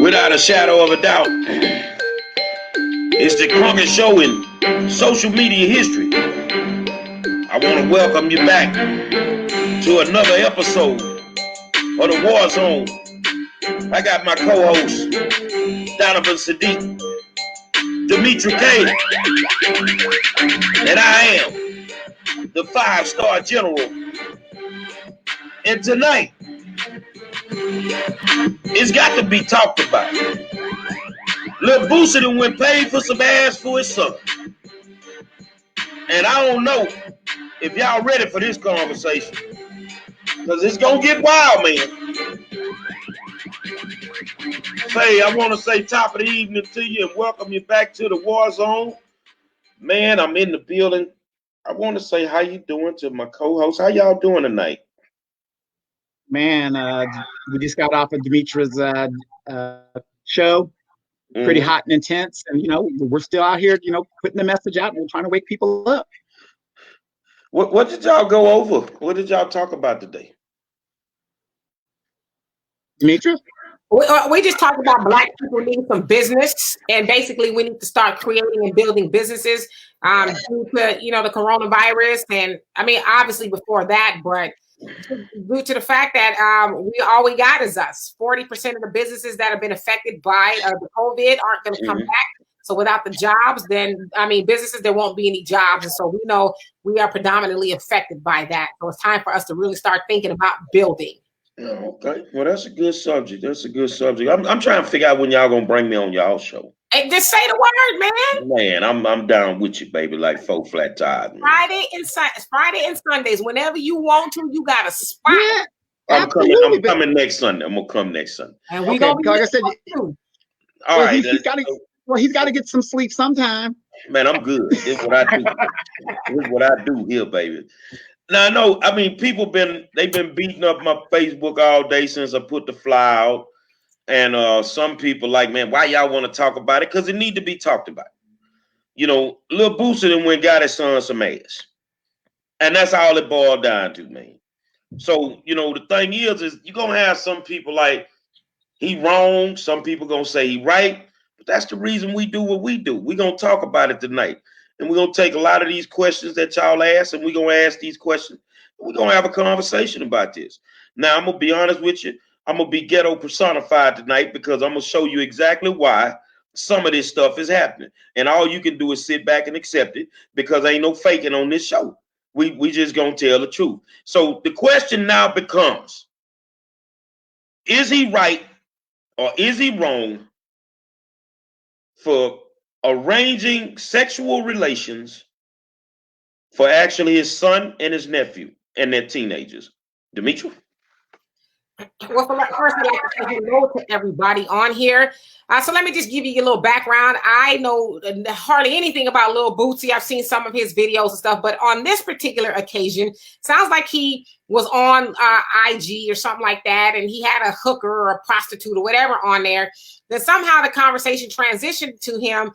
Without a shadow of a doubt, it's the crunk show in social media history. I want to welcome you back to another episode of the War Zone. I got my co-host, Donovan Sadiq, Dimitri K, and I am the 5-star general. And tonight, it's got to be talked about. Lil Boosie done went paid for some ass for his son. And I don't know if y'all ready for this conversation, because it's going to get wild, man. I want to say top of the evening to you and welcome you back to the War Zone. Man, I'm in the building. I want to say how you doing to my co-host. How y'all doing tonight? Man, we just got off of Dimitri's show. Pretty hot and intense. And, we're still out here, putting the message out and we're trying to wake people up. What did y'all go over? What did y'all talk about today? Dimitri? We just talked about Black people need some business, and basically we need to start creating and building businesses due to, the coronavirus. And I mean, obviously before that, but due to the fact that all we got is us. 40% of the businesses that have been affected by the COVID aren't going to come back. So without the jobs, then, businesses, there won't be any jobs. And so we know we are predominantly affected by that. So it's time for us to really start thinking about building. Okay. Well, that's a good subject. I'm trying to figure out when y'all going to bring me on y'all show. Hey, just say the word, man. Man, I'm down with you, baby, like 4 flat tires. Friday and Sundays, whenever you want to, you got a spot. Yeah, I'm coming next Sunday. I'm gonna come next Sunday. And we gonna be like I said, all right. He's got to get some sleep sometime. Man, I'm good. This is what I do. This is what I do here, baby. Now, people they've been beating up my Facebook all day since I put the fly out. And some people like, man, why y'all want to talk about it? Because it need to be talked about. Lil Boosie then went got his son some ass. And that's all it boiled down to, man. So, the thing is you're going to have some people like, he wrong. Some people going to say he right. But that's the reason we do what we do. We're going to talk about it tonight. And we're going to take a lot of these questions that y'all ask, and we're going to ask these questions. We're going to have a conversation about this. Now, I'm going to be honest with you. I'm going to be ghetto personified tonight because I'm going to show you exactly why some of this stuff is happening. And all you can do is sit back and accept it because ain't no faking on this show. We just going to tell the truth. So the question now becomes, is he right or is he wrong for arranging sexual relations for actually his son and his nephew and their teenagers? Dimitri? Well, first, I'd like to say hello to everybody on here. So let me just give you a little background. I know hardly anything about Lil Boosie. I've seen some of his videos and stuff, but on this particular occasion, sounds like he was on IG or something like that, and he had a hooker or a prostitute or whatever on there. Then somehow the conversation transitioned to him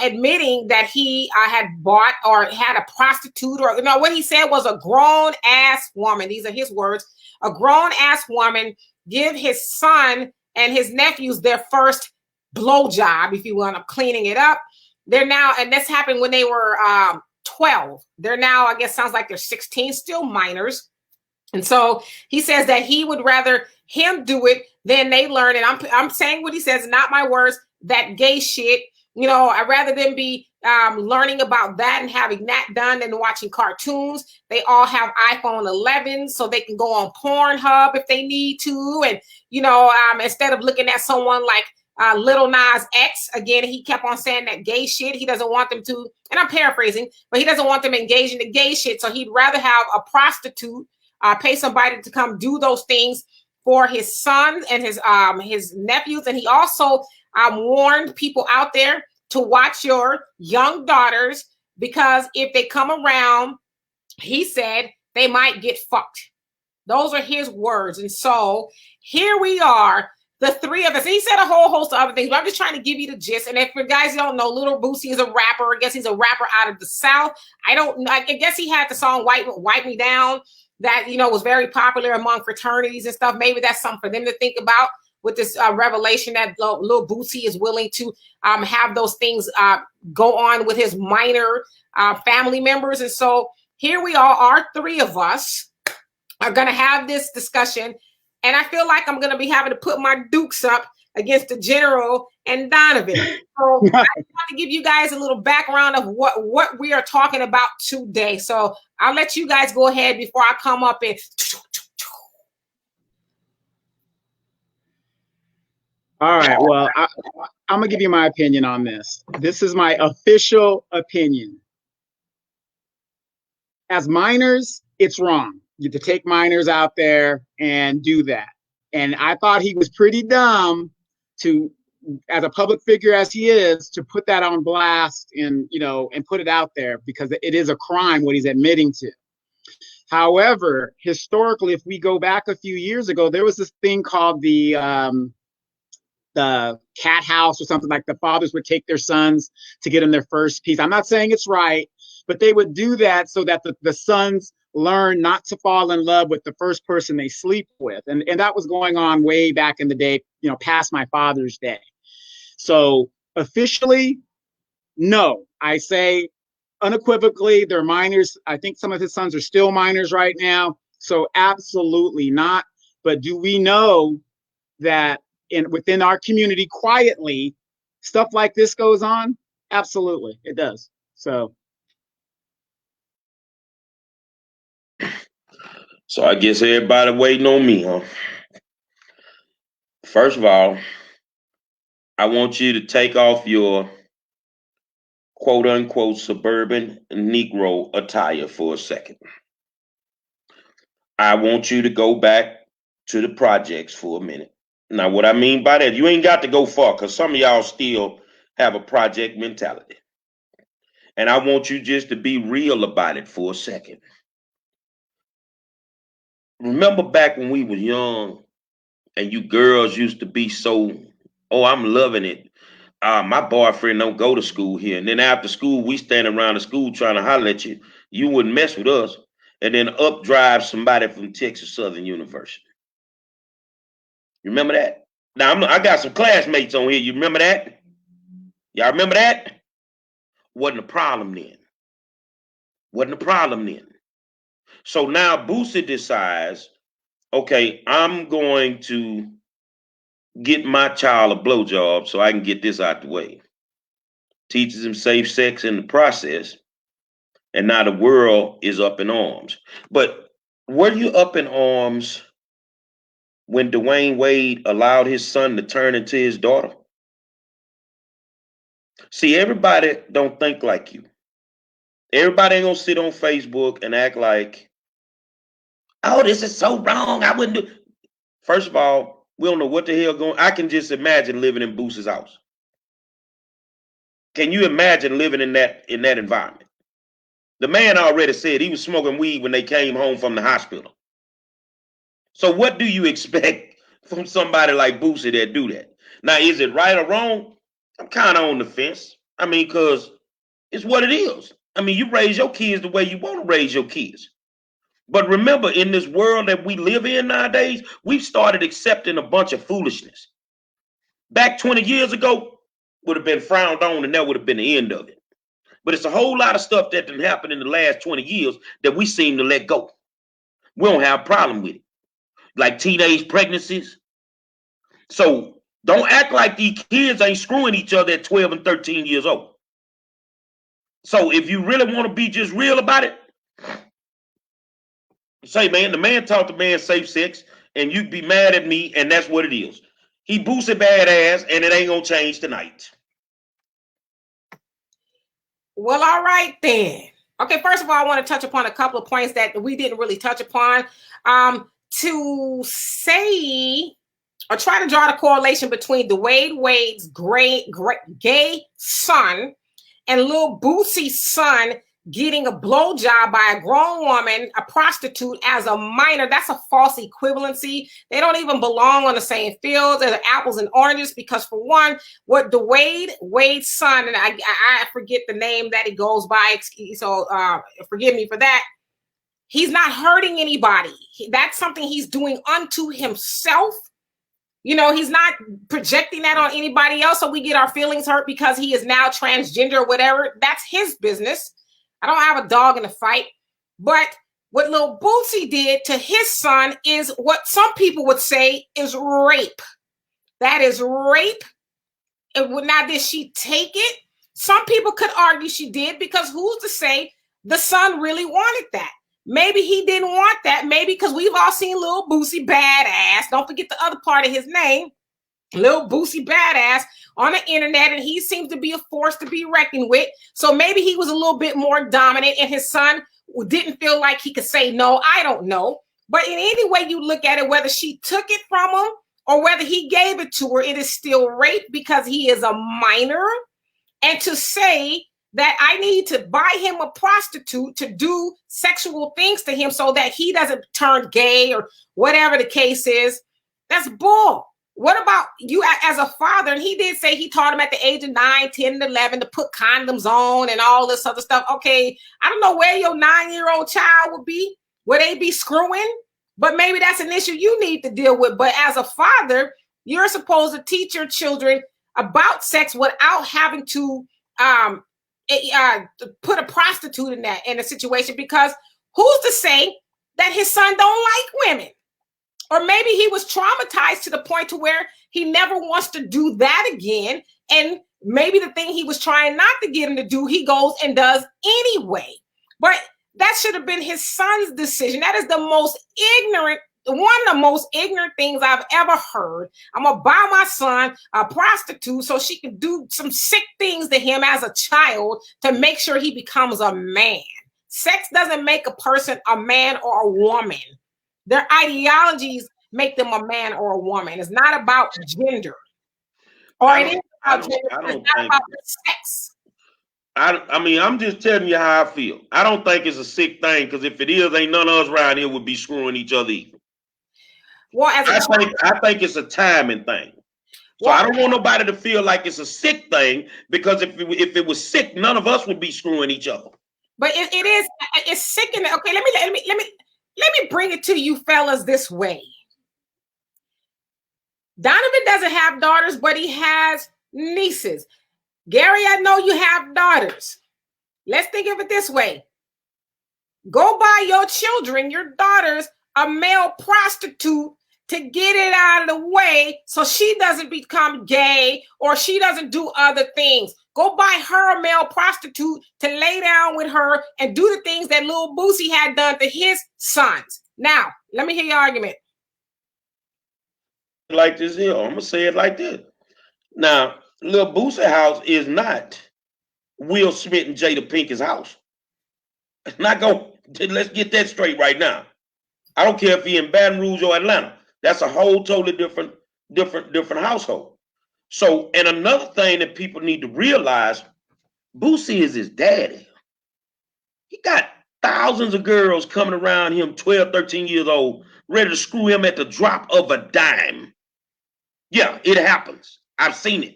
admitting that he had bought or had a prostitute, or what he said was a grown-ass woman. These are his words. A grown-ass woman give his son and his nephews their first blowjob, if you want. I'm cleaning it up. They're now, and this happened when they were 12. They're now, I guess, sounds like they're 16, still minors. And so he says that he would rather him do it than they learn. And I'm saying what he says, not my words, that gay shit. I'd rather them be learning about that and having that done than watching cartoons. They all have iPhone 11, so they can go on Pornhub if they need to. And, instead of looking at someone like Lil Nas X, again, he kept on saying that gay shit. He doesn't want them to, and I'm paraphrasing, but he doesn't want them engaged in the gay shit. So he'd rather have a prostitute, pay somebody to come do those things for his son and his nephews. And he also warned people out there to watch your young daughters, because if they come around, he said, they might get fucked. Those are his words. And so here we are, the three of us. And he said a whole host of other things, but I'm just trying to give you the gist. And if you guys don't know, Lil Boosie is a rapper. I guess he's a rapper out of the South. I guess he had the song Wipe Me Down that, was very popular among fraternities and stuff. Maybe that's something for them to think about. with this revelation that Lil Boosie is willing to have those things go on with his minor family members. And so here we are, our three of us are going to have this discussion. And I feel like I'm going to be having to put my dukes up against the General and Donovan. So I want to give you guys a little background of what we are talking about today. So I'll let you guys go ahead before I come up and. All right. Well, I'm going to give you my opinion on this. This is my official opinion. As minors, it's wrong. You have to take minors out there and do that. And I thought he was pretty dumb to, as a public figure as he is, to put that on blast and, and put it out there, because it is a crime what he's admitting to. However, historically, if we go back a few years ago, there was this thing called the cat house or something, like the fathers would take their sons to get them their first piece. I'm not saying it's right, but they would do that so that the sons learn not to fall in love with the first person they sleep with. And that was going on way back in the day, past my father's day. So officially, no, I say unequivocally, they're minors. I think some of his sons are still minors right now. So absolutely not. But do we know that within our community, quietly, stuff like this goes on? Absolutely, it does. So I guess everybody waiting on me, huh? First of all, I want you to take off your quote unquote suburban Negro attire for a second. I want you to go back to the projects for a minute. Now, what I mean by that, you ain't got to go far, because some of y'all still have a project mentality. And I want you just to be real about it for a second. Remember back when we were young and you girls used to be so, oh, I'm loving it. My boyfriend don't go to school here. And then after school, we stand around the school trying to holler at you. You wouldn't mess with us. And then up drives somebody from Texas Southern University. You remember that? Now, I got some classmates on here. You remember that? Y'all remember that? Wasn't a problem then. Wasn't a problem then. So now Boosie decides, okay, I'm going to get my child a blowjob so I can get this out the way. Teaches him safe sex in the process. And now the world is up in arms. But were you up in arms when Dwayne Wade allowed his son to turn into his daughter? See, everybody don't think like you. Everybody ain't gonna sit on Facebook and act like, oh, this is so wrong. I wouldn't do. First of all, we don't know what the hell going. I can just imagine living in Boosie's house. Can you imagine living in that environment? The man already said he was smoking weed when they came home from the hospital. So what do you expect from somebody like Boosie that do that? Now, is it right or wrong? I'm kind of on the fence. I mean, because it's what it is. I mean, you raise your kids the way you want to raise your kids. But remember, in this world that we live in nowadays, we've started accepting a bunch of foolishness. Back 20 years ago, would have been frowned on, and that would have been the end of it. But it's a whole lot of stuff that didn't happen in the last 20 years that we seem to let go. We don't have a problem with it. Like teenage pregnancies. So don't act like these kids ain't screwing each other at 12 and 13 years old. So if you really want to be just real about it, say, man, the man taught the man safe sex, and you'd be mad at me, and that's what it is. He boosted badass, and it ain't gonna change tonight. Well, all right then. Okay, first of all, I want to touch upon a couple of points that we didn't really touch upon. To say or try to draw the correlation between Dwayne Wade's gay son and Lil Boosie's son getting a blowjob by a grown woman, a prostitute, as a minor, that's a false equivalency. They don't even belong on the same fields as apples and oranges, because for one, what Wade's son, and I forget the name that he goes by, so forgive me for that. He's not hurting anybody. That's something he's doing unto himself. You know, he's not projecting that on anybody else, so we get our feelings hurt because he is now transgender or whatever. That's his business. I don't have a dog in the fight. But what Lil Boosie did to his son is what some people would say is rape. That is rape. Now, did she take it? Some people could argue she did, because who's to say the son really wanted that? Maybe he didn't want that. Maybe because we've all seen Lil Boosie Badass. Don't forget the other part of his name, Lil Boosie Badass, on the internet, and he seems to be a force to be reckoned with. So maybe he was a little bit more dominant, and his son didn't feel like he could say no. I don't know. But in any way you look at it, whether she took it from him or whether he gave it to her, it is still rape because he is a minor. And to say that I need to buy him a prostitute to do sexual things to him so that he doesn't turn gay or whatever the case is, that's bull. What about you as a father? And he did say he taught him at the age of 9, 10, and 11 to put condoms on and all this other stuff. Okay, I don't know where your 9-year-old child would be. Would they be screwing? But maybe that's an issue you need to deal with. But as a father, you're supposed to teach your children about sex without having to put a prostitute in a situation, because who's to say that his son don't like women? Or maybe he was traumatized to the point to where he never wants to do that again. And maybe the thing he was trying not to get him to do, he goes and does anyway. But that should have been his son's decision. That is the most ignorant, one of the most ignorant things I've ever heard. I'm going to buy my son a prostitute so she can do some sick things to him as a child to make sure he becomes a man. Sex doesn't make a person a man or a woman. Their ideologies make them a man or a woman. It's not about gender. Or it is about gender, it's not about sex. I mean, I'm just telling you how I feel. I don't think it's a sick thing, because if it is, ain't none of us around here would be screwing each other either. Well, I think it's a timing thing. So I don't want nobody to feel like it's a sick thing, because if it was sick, none of us would be screwing each other. But it's sickening. Okay, let me bring it to you fellas this way. Donovan doesn't have daughters, but he has nieces. Gary, I know you have daughters. Let's think of it this way. Go buy your children, your daughters, a male prostitute to get it out of the way so she doesn't become gay or she doesn't do other things. Go buy her a male prostitute to lay down with her and do the things that Lil Boosie had done to his sons. Now, let me hear your argument. Like this here, I'm going to say it like this. Now, Lil Boosie house is not Will Smith and Jada Pinkett's house. It's not going to, let's get that straight right now. I don't care if he in Baton Rouge or Atlanta. That's a whole totally different household. So, and another thing that people need to realize, Boosie is his daddy. He got thousands of girls coming around him, 12, 13 years old, ready to screw him at the drop of a dime. Yeah, it happens. I've seen it.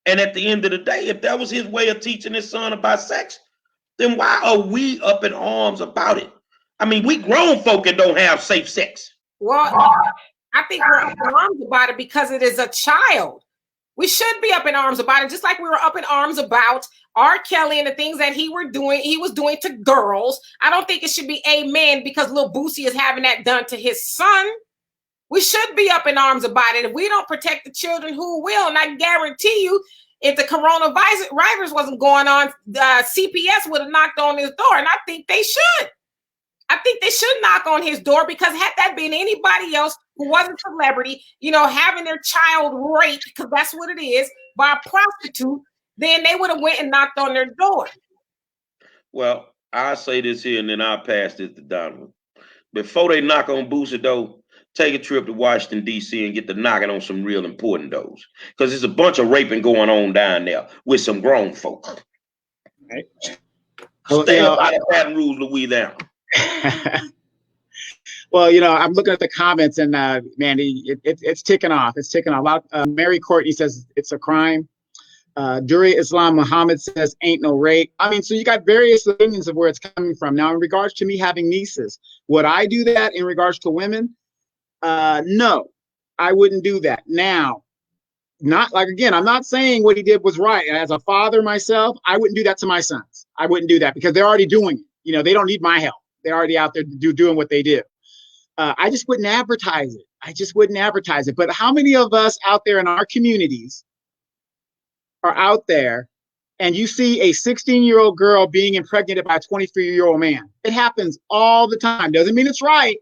And at the end of the day, if that was his way of teaching his son about sex, then why are we up in arms about it? I mean, we grown folk and don't have safe sex. Well, I think we're up in arms about it because it is a child. We should be up in arms about it, just like we were up in arms about R. Kelly and the things that he was doing to girls. I don't think it should be amen because Lil Boosie is having that done to his son. We should be up in arms about it. If we don't protect the children, who will? And I guarantee you, if the coronavirus wasn't going on, CPS would have knocked on his door. And I think they should. I think they should knock on his door, because had that been anybody else who wasn't a celebrity, having their child raped, because that's what it is, by a prostitute, then they would have went and knocked on their door. Well, I'll say this here and then I'll pass this to Donovan. Before they knock on Boosie door, take a trip to Washington, D.C. and get to knocking on some real important doors. Because there's a bunch of raping going on down there with some grown folks. Right. Stay up out of Baton Rouge, Louisiana. Well, I'm looking at the comments and Mandy, it's ticking off. It's ticking off. Mary Courtney says it's a crime. Duri Islam Muhammad says ain't no rape. I mean, so you got various opinions of where it's coming from. Now, in regards to me having nieces, would I do that in regards to women? No. I wouldn't do that. Now, not like, again, I'm not saying what he did was right. As a father myself, I wouldn't do that to my sons. I wouldn't do that because they're already doing it. You know, they don't need my help. They're already out there doing what they do. I just wouldn't advertise it. I just wouldn't advertise it. But how many of us out there in our communities are out there and you see a 16-year-old girl being impregnated by a 23-year-old man? It happens all the time. Doesn't mean it's right,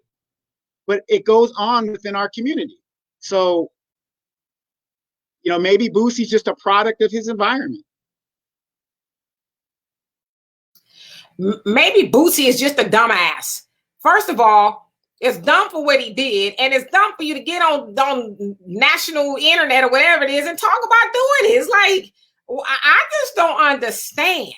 but it goes on within our community. So, you know, maybe Boosie's just a product of his environment. Maybe Boosie is just a dumbass. First of all, it's dumb for what he did, and it's dumb for you to get on national internet or whatever it is and talk about doing it. It's like, I just don't understand.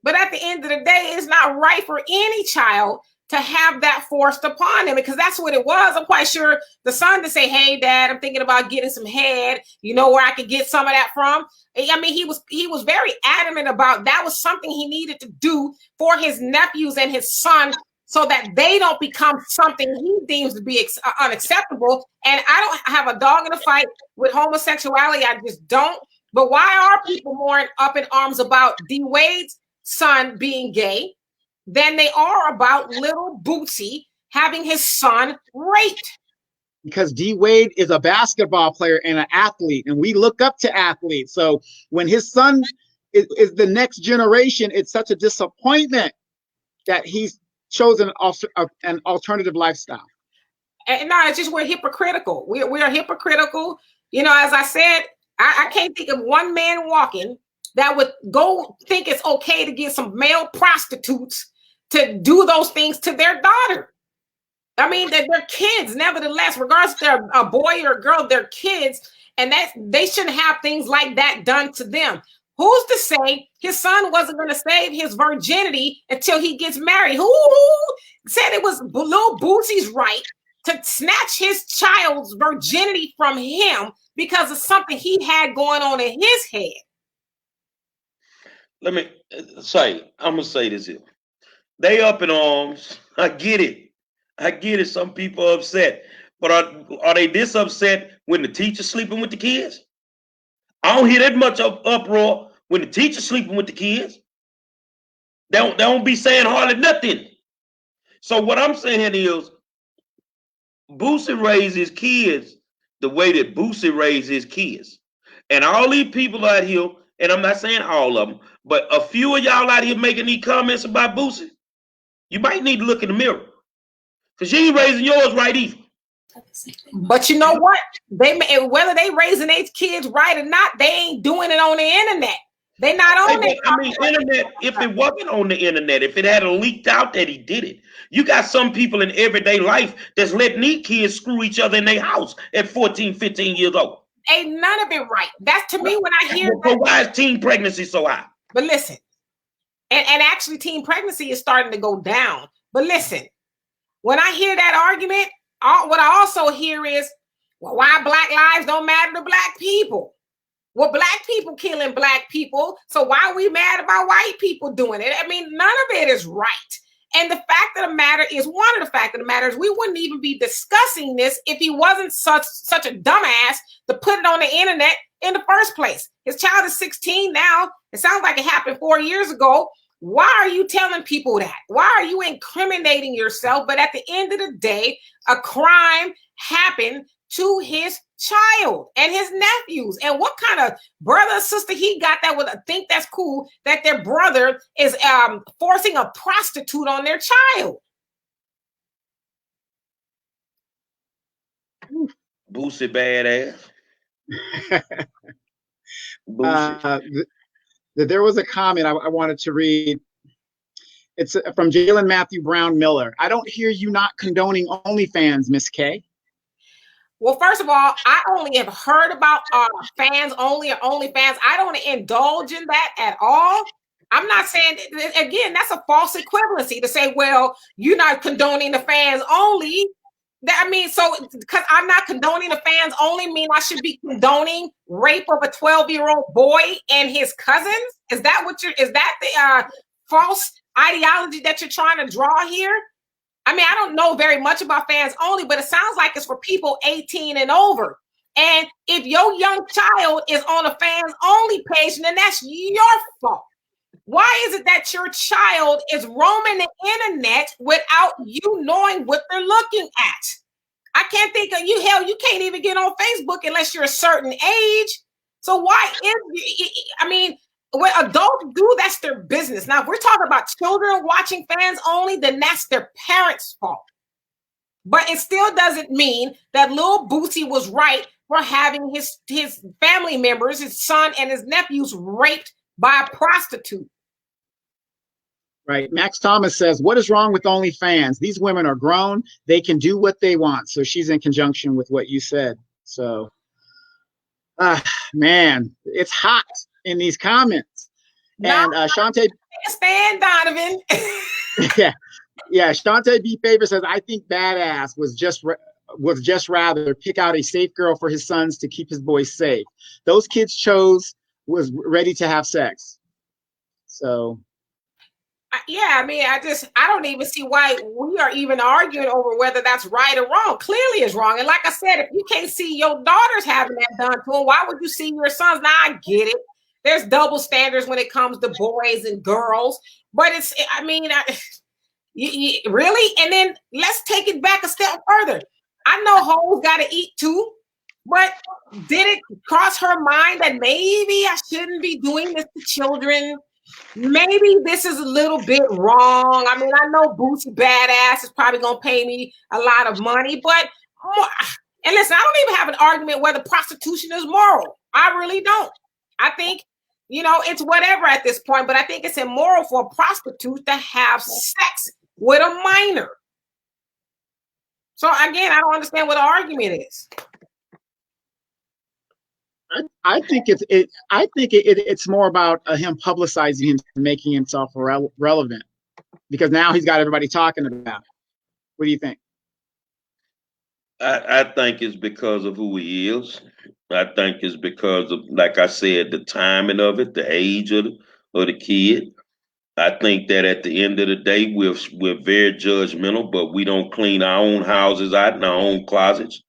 But at the end of the day, it's not right for any child to have that forced upon them, because that's what it was. I'm quite sure the son to say, hey, Dad, I'm thinking about getting some head. You know where I could get some of that from? I mean, he was very adamant about that was something he needed to do for his nephews and his son so that they don't become something he deems to be unacceptable. And I don't have a dog in the fight with homosexuality. I just don't. But why are people more up in arms about D. Wade's son being gay than they are about little Bootsy having his son raped? Because D. Wade is a basketball player and an athlete, and we look up to athletes. So when his son is the next generation, it's such a disappointment that he's chosen an alternative lifestyle. And no, it's just we're hypocritical. We are hypocritical. You know, as I said, I can't think of one man walking that would go think it's okay to get some male prostitutes to do those things to their daughter. I mean, they're kids, nevertheless, regardless if they're a boy or a girl, they're kids, and that they shouldn't have things like that done to them. Who's to say his son wasn't going to save his virginity until he gets married? Who said it was Lil Boosie's right to snatch his child's virginity from him because of something he had going on in his head? Let me say, I'm going to say this here. They up in arms. I get it. I get it. Some people are upset. But are they this upset when the teacher's sleeping with the kids? I don't hear that much uproar when the teacher's sleeping with the kids. They don't be saying hardly nothing. So what I'm saying is, Boosie raised his kids the way that Boosie raised his kids. And all these people out here, and I'm not saying all of them, but a few of y'all out here making these comments about Boosie, you might need to look in the mirror. Because you ain't raising yours right either. But you know what? Whether they raising their kids right or not, they ain't doing it on the internet. They not on it. I mean, internet, if it wasn't on the internet, if it had leaked out that he did it, you got some people in everyday life that's letting these kids screw each other in their house at 14, 15 years old. Ain't none of it right. That's to me when I hear that. But why is teen pregnancy so high? But listen, and actually teen pregnancy is starting to go down. But listen, when I hear that argument, what I also hear is, well, why black lives don't matter to black people? Well, black people killing black people, so why are we mad about white people doing it? I mean, none of it is right. And the fact of the matter is, one of the fact of the matter is, we wouldn't even be discussing this if he wasn't such a dumbass to put it on the internet in the first place. His child is 16 now. It sounds like it happened 4 years ago. Why are you telling people that? Why are you incriminating yourself? But at the end of the day, a crime happened to his child and his nephews. And what kind of brother or sister he got that would think that's cool that their brother is forcing a prostitute on their child? Boosie badass. Boosie. There was a comment I wanted to read. It's from Jalen Matthew Brown Miller. I don't hear you not condoning OnlyFans, Miss K. Well, first of all, I only have heard about fans only or OnlyFans. I don't indulge in that at all. I'm not saying, again, that's a false equivalency to say, well, you're not condoning the fans only. I mean, so because I'm not condoning the fans only mean I should be condoning rape of a 12-year-old boy and his cousins? Is that the false ideology that you're trying to draw here? I mean, I don't know very much about fans only, but it sounds like it's for people 18 and over. And if your young child is on a fans only page, then that's your fault. Why is it that your child is roaming the internet without you knowing what they're looking at? I can't think of you. Hell, you can't even get on Facebook unless you're a certain age. So why is, I mean, what adults do, that's their business. Now, if we're talking about children watching fans only, then that's their parents' fault. But it still doesn't mean that Lil Boosie was right for having his family members, his son and his nephews, raped by a prostitute. Right. Max Thomas says, what is wrong with OnlyFans? These women are grown. They can do what they want. So she's in conjunction with what you said. So, man, it's hot in these comments. And Shantae. Stand, Donovan. Yeah. Shantae B. Favor says, I think Badass was just rather pick out a safe girl for his sons to keep his boys safe. Those kids was ready to have sex. So. Yeah, I mean, I don't even see why we are even arguing over whether that's right or wrong. Clearly it's wrong. And like I said, if you can't see your daughters having that done to them, why would you see your sons? Now, I get it. There's double standards when it comes to boys and girls. But really? And then let's take it back a step further. I know hoes got to eat too. But did it cross her mind that maybe I shouldn't be doing this to children? Maybe this is a little bit wrong. I mean, I know Boosie Badass is probably going to pay me a lot of money, but, and listen, I don't even have an argument whether prostitution is moral. I really don't. I think, it's whatever at this point, but I think it's immoral for a prostitute to have sex with a minor. So again, I don't understand what the argument is. I think it's more about him publicizing him, making himself relevant, because now he's got everybody talking about it. What do you think? I think it's because of who he is. I think it's because of, like I said, the timing of it, the age of the kid. I think that at the end of the day, we're very judgmental, but we don't clean our own houses out in our own closets.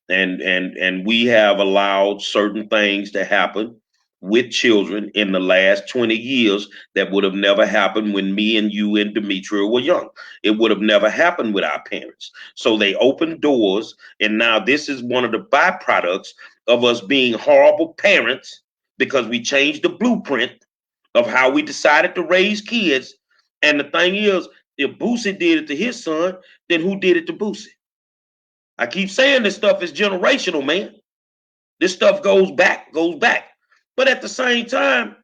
And we have allowed certain things to happen with children in the last 20 years that would have never happened when me and you and Demetria were young. It would have never happened with our parents. So they opened doors, and now this is one of the byproducts of us being horrible parents, because we changed the blueprint of how we decided to raise kids. And the thing is, if Boosie did it to his son, then who did it to Boosie? I keep saying this stuff is generational, man. This stuff goes back. But at the same time,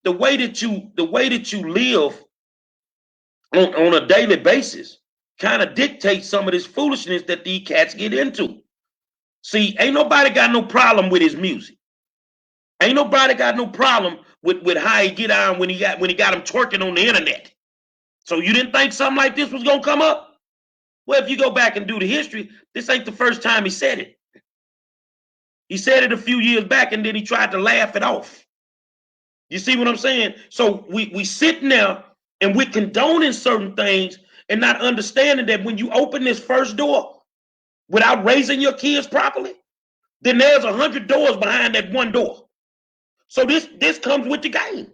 the way that you live on a daily basis kind of dictates some of this foolishness that these cats get into. See, ain't nobody got no problem with his music. Ain't nobody got no problem with how he get on when he got him twerking on the internet. So you didn't think something like this was gonna come up? Well, if you go back and do the history, this ain't the first time he said it. He said it a few years back, and then he tried to laugh it off. You see what I'm saying? So we sitting there and we're condoning certain things and not understanding that when you open this first door without raising your kids properly, then there's 100 doors behind that one door. So this comes with the game.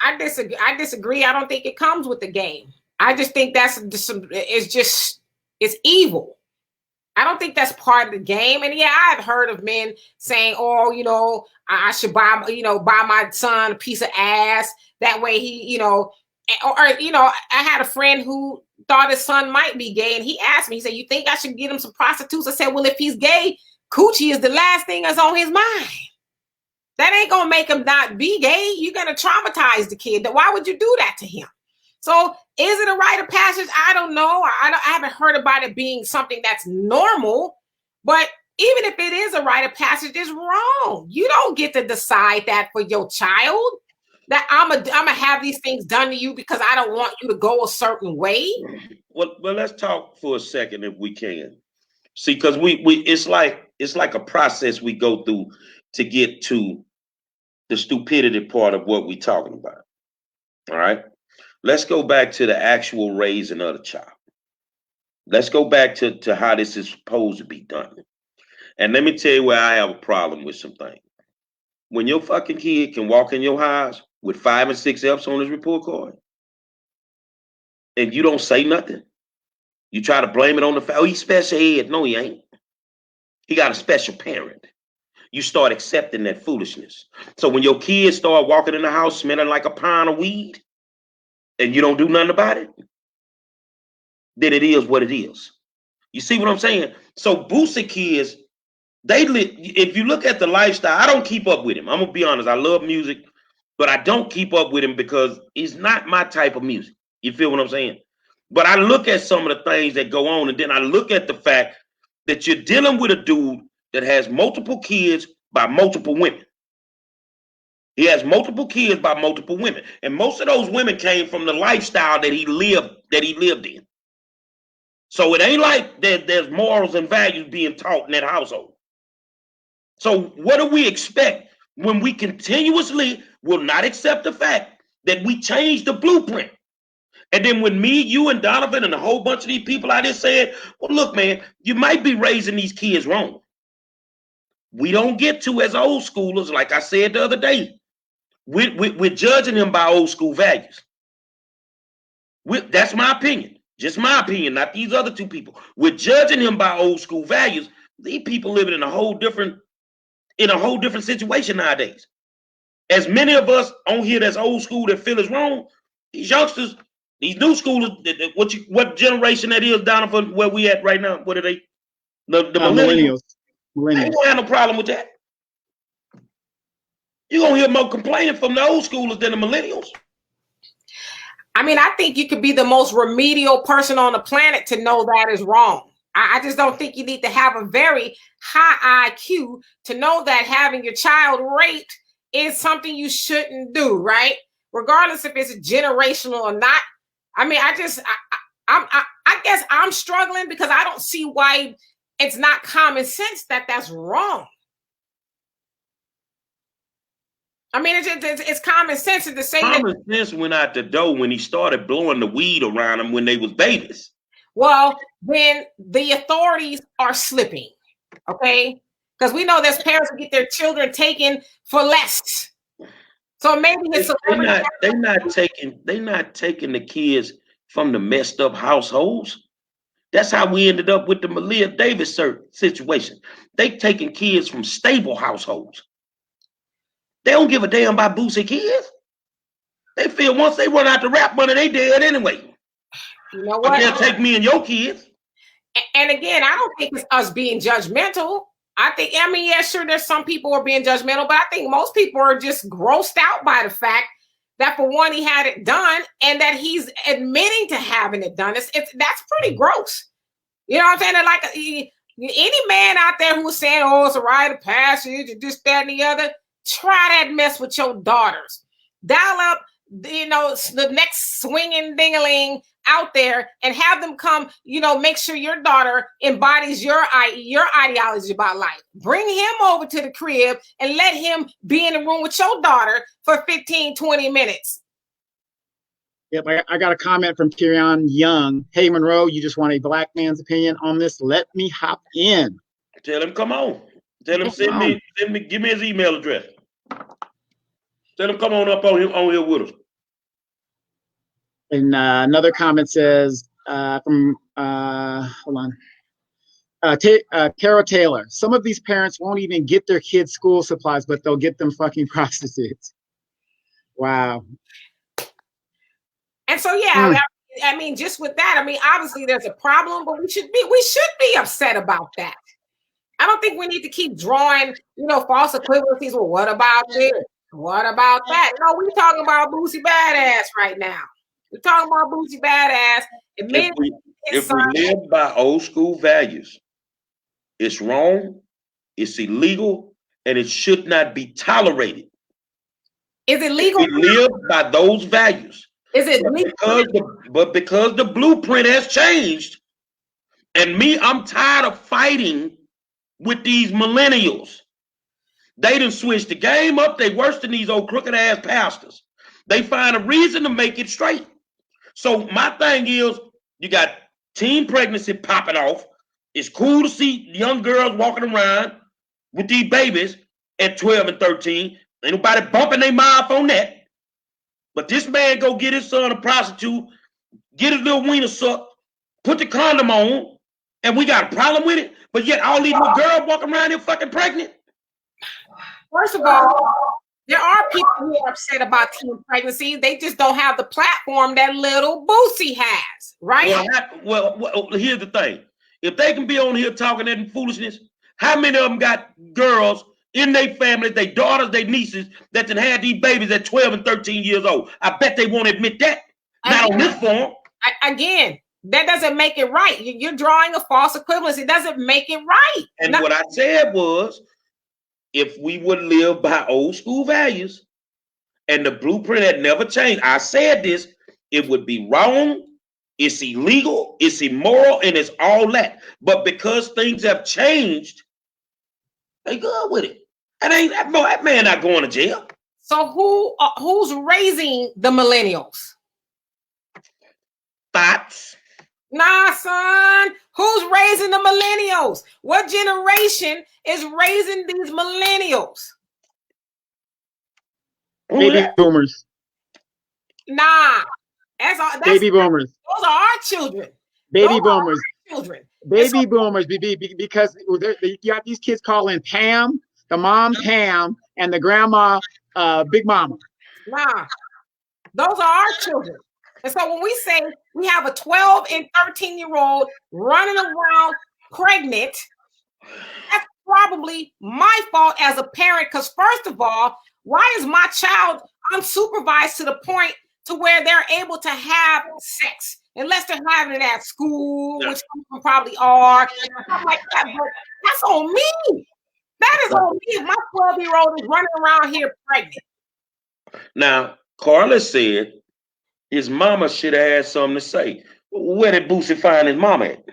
I disagree. I don't think it comes with the game. I just think it's evil. I don't think that's part of the game. And yeah, I've heard of men saying, "Oh, I should buy my son a piece of ass. That way he, I had a friend who thought his son might be gay, and he asked me, he said, "You think I should get him some prostitutes?" I said, "Well, if he's gay, coochie is the last thing that's on his mind. That ain't gonna make him not be gay. You're gonna traumatize the kid. Why would you do that to him?" So is it a rite of passage? I don't know. I haven't heard about it being something that's normal, but even if it is a rite of passage, it's wrong. You don't get to decide that for your child, that I'm a have these things done to you because I don't want you to go a certain way. Well, let's talk for a second if we can. See, because it's like a process we go through to get to the stupidity part of what we're talking about. All right. let's go back to the actual raising of the child. Let's go back to how this is supposed to be done. And let me tell you where I have a problem with some things. When your fucking kid can walk in your house with 5 and 6 F's on his report card, and you don't say nothing, you try to blame it on the fact, oh, he's special ed. No, he ain't. He got a special parent. You start accepting that foolishness. So when your kids start walking in the house smelling like a pound of weed, and you don't do nothing about it, then it is what it is. You see what I'm saying? So Boosie kids, if you look at the lifestyle, I don't keep up with him. I'm gonna be honest. I love music, but I don't keep up with him because it's not my type of music. You feel what I'm saying? But I look at some of the things that go on, and then I look at the fact that you're dealing with a dude that has multiple kids by multiple women. He has multiple kids by multiple women, and most of those women came from the lifestyle that he lived in. So it ain't like there's morals and values being taught in that household. So what do we expect when we continuously will not accept the fact that we changed the blueprint? And then when me, you, and Donovan, and a whole bunch of these people out there said, well, look, man, you might be raising these kids wrong. We don't get to, as old schoolers, like I said the other day, we're judging them by old school values. That's my opinion. Just my opinion, not these other two people. We're judging him by old school values. These people living in a whole different situation nowadays. As many of us on here that's old school that feel is wrong, these youngsters, these new schoolers, what generation that is, Donovan, where we at right now? What are they? The millennials. I ain't gonna have no problem with that. You're gonna hear more complaining from the old schoolers than the millennials. I mean, I think you could be the most remedial person on the planet to know that is wrong. I just don't think you need to have a very high IQ to know that having your child raped is something you shouldn't do, right? Regardless if it's generational or not. I mean, I guess I'm struggling because I don't see why it's not common sense that that's wrong. I mean, it's common sense to say that. Common sense went out the door when he started blowing the weed around them when they was babies. Well, when the authorities are slipping, okay? Because we know there's parents who get their children taken for less. So maybe it's they're not taking the kids from the messed up households. That's how we ended up with the Malia Davis situation. They taking kids from stable households. They don't give a damn about Boosie kids. They feel once they run out the rap money, they dead anyway. You know what? But they'll take me and your kids. And again, I don't think it's us being judgmental. I mean, yeah, sure, there's some people who are being judgmental, but I think most people are just grossed out by the fact that, for one, he had it done, and that he's admitting to having it done. That's pretty gross. You know what I'm saying? Like any man out there who's saying, "Oh, it's a rite of passage," or this, that, and the other, try that mess with your daughters. Dial up, the next swinging ding-a-ling out there and have them come, make sure your daughter embodies your ideology about life. Bring him over to the crib and let him be in the room with your daughter for 15, 20 minutes. Yep, I got a comment from Kieran Young. Hey, Monroe, you just want a black man's opinion on this? Let me hop in. Tell him, come on. Tell him, give me his email address. Tell him, come on up on here with us. And another comment says from hold on, Carol Taylor. Some of these parents won't even get their kids school supplies, but they'll get them fucking prostitutes. Wow. And so, yeah, I mean, just with that, I mean, obviously there's a problem, but we should be upset about that. I don't think we need to keep drawing, false equivalencies. Well, what about this? What about that? No, we're talking about Boosie Badass right now. We're talking about Boosie Badass. If we live by old school values, it's wrong, it's illegal, and it should not be tolerated. Is it legal? If we live by those values. Is it legal? But because the blueprint has changed, and I'm tired of fighting with these millennials. They done switched the game up. They worse than these old crooked ass pastors. They find a reason to make it straight. So my thing is, you got teen pregnancy popping off. It's cool to see young girls walking around with these babies at 12 and 13. Ain't nobody bumping their mouth on that. But this man go get his son a prostitute, get his little wiener sucked, put the condom on, and we got a problem with it. But yet all these little girls walking around here fucking pregnant. First of all, there are people who are upset about teen pregnancy. They just don't have the platform that little Boosie has, right? Well, here's the thing. If they can be on here talking that foolishness, how many of them got girls in their families, their daughters, their nieces, that can have these babies at 12 and 13 years old? I bet they won't admit that. Not on this form. Again, that doesn't make it right. You're drawing a false equivalence. It doesn't make it right. And what I said was, if we would live by old school values and the blueprint had never changed, I said this, it would be wrong, it's illegal, it's immoral, and it's all that. But because things have changed, they good with it. That man not going to jail. So who's raising the millennials? Thoughts? Nah, son. Who's raising the millennials? What generation is raising these millennials? Baby boomers. Nah. That's baby boomers. Those are our children. Baby boomers. Children. Baby boomers. Because you got these kids calling Pam, the mom Pam, and the grandma Big Mama. Nah. Those are our children. And so when we say we have a 12 and 13-year-old running around pregnant, that's probably my fault as a parent. Because first of all, why is my child unsupervised to the point to where they're able to have sex? Unless they're having it at school, which some of them probably are. Something like that. But that's on me. That is on me if my 12-year-old is running around here pregnant. Now, Carla said his mama should have had something to say. Where did Boosie find his mama at?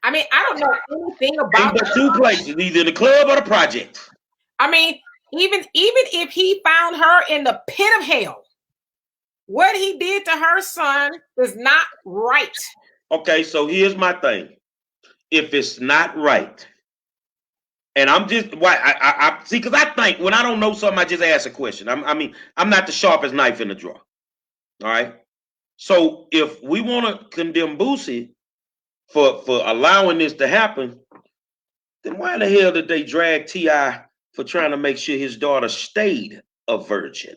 I mean, I don't know anything about the two places, either in the club or the project. I mean, even if he found her in the pit of hell, what he did to her son is not right. Okay, so here's my thing. If it's not right, and I'm just I see, because I think when I don't know something, I just ask a question. I'm not the sharpest knife in the drawer. All right. So if we want to condemn Boosie for allowing this to happen, then why the hell did they drag T.I. for trying to make sure his daughter stayed a virgin?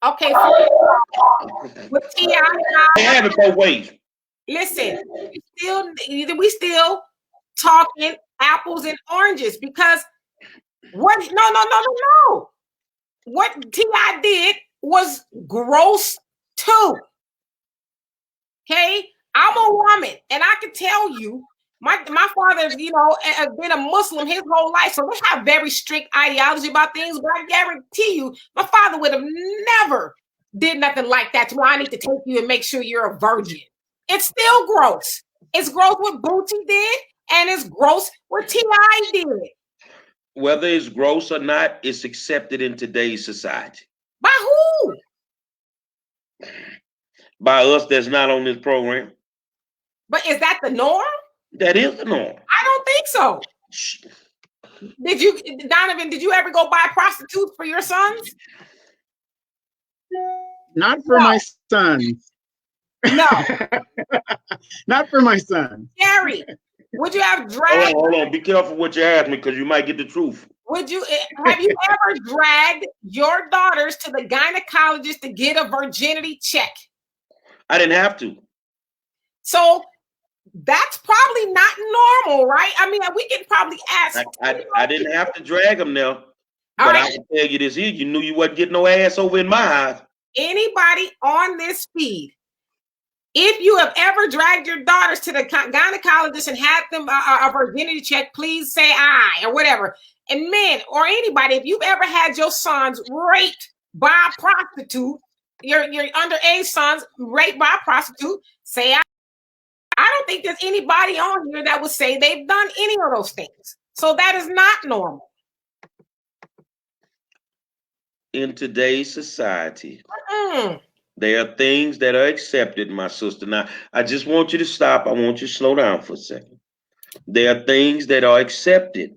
Okay, so with T.I. They have it both ways. Listen, we still talking apples and oranges, because what? No. What T.I. did was gross too. Okay, I'm a woman, and I can tell you, my father, has been a Muslim his whole life, so we have very strict ideology about things. But I guarantee you, my father would have never did nothing like that to me. I need to take you and make sure you're a virgin. It's still gross. It's gross what Booty did, and it's gross what T.I. did. Whether it's gross or not, it's accepted in today's society. By who? By us that's not on this program. But is that the norm? That is the norm. I don't think so. Donovan, did you ever go buy prostitutes for your sons? Not for my sons. No. Not for my son. Gary, would you have dragged? Hold on. Be careful what you ask me, because you might get the truth. Have you ever dragged your daughters to the gynecologist to get a virginity check? I didn't have to. So that's probably not normal, right? I mean, we can probably ask. I didn't have to drag them now. But right. I can tell you this here, you knew you wasn't getting no ass over in my eyes. Anybody on this feed, if you have ever dragged your daughters to the gynecologist and had them a virginity check, please say aye or whatever. And men or anybody, if you've ever had your sons raped by a prostitute, your underage sons raped by a prostitute, say aye. I don't think there's anybody on here that would say they've done any of those things. So that is not normal. In today's society, There are things that are accepted, my sister. Now, I just want you to stop. I want you to slow down for a second. There are things that are accepted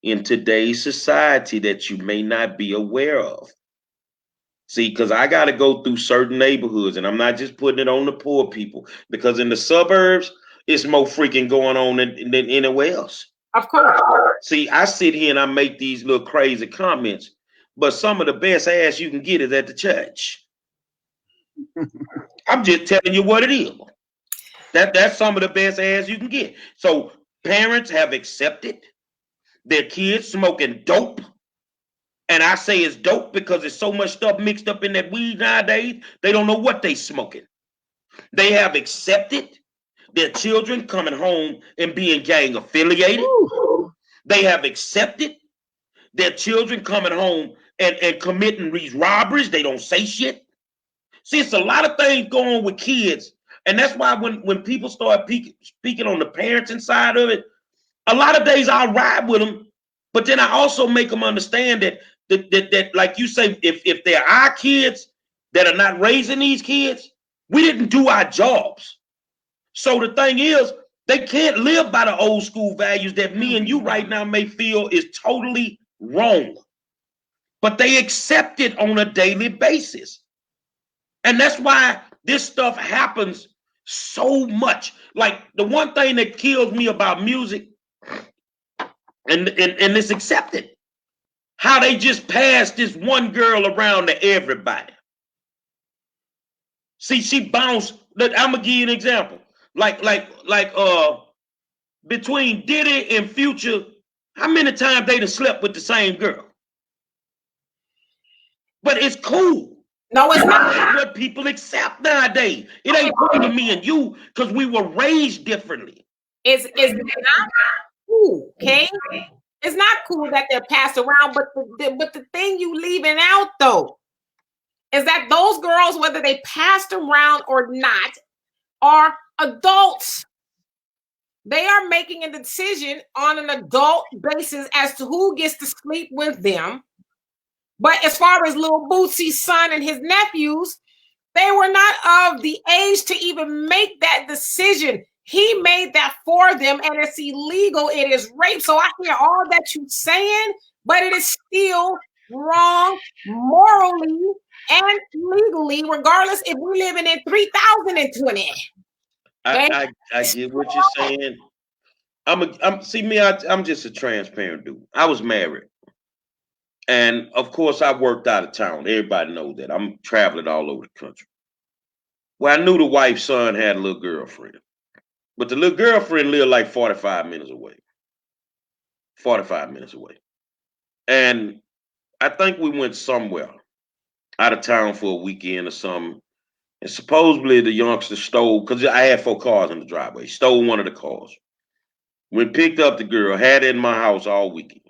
in today's society that you may not be aware of. See, because I got to go through certain neighborhoods, and I'm not just putting it on the poor people, because in the suburbs, it's more freaking going on than anywhere else. Of course. See, I sit here and I make these little crazy comments, but some of the best ass you can get is at the church. I'm just telling you what it is. That's some of the best ass you can get. So parents have accepted their kids smoking dope. And I say it's dope because there's so much stuff mixed up in that weed nowadays, they don't know what they smoking. They have accepted their children coming home and being gang affiliated. They have accepted their children coming home and committing these robberies. They don't say shit. See, it's a lot of things going on with kids. And that's why when people start speaking on the parenting side of it, a lot of days I'll ride with them, but then I also make them understand that like you say, if they're our kids that are not raising these kids, we didn't do our jobs. So the thing is, they can't live by the old school values that me and you right now may feel is totally wrong. But they accept it on a daily basis. And that's why this stuff happens so much. Like the one thing that kills me about music, and it's accepted, how they just passed this one girl around to everybody. See, she bounced. I'm gonna give you an example. Like between Diddy and Future, how many times they done slept with the same girl? But it's cool. No, it's not. That's what people accept nowadays. It ain't cool to me and you because we were raised differently. It's not cool, okay? It's not cool that they're passed around, but the thing you leaving out though is that those girls, whether they passed around or not, are adults. They are making a decision on an adult basis as to who gets to sleep with them. But as far as Lil Boosie's son and his nephews, they were not of the age to even make that decision. He made that for them, and it's illegal. It is rape. So I hear all that you're saying, but it is still wrong morally and legally, regardless if we're living in 3020. I get what you're saying. I'm just a transparent dude. I was married. And of course, I worked out of town. Everybody knows that. I'm traveling all over the country. Well, I knew the wife's son had a little girlfriend. But the little girlfriend lived like 45 minutes away. 45 minutes away. And I think we went somewhere out of town for a weekend or something. And supposedly the youngster stole, because I had 4 cars in the driveway, stole one of the cars. When picked up the girl, had it in my house all weekend.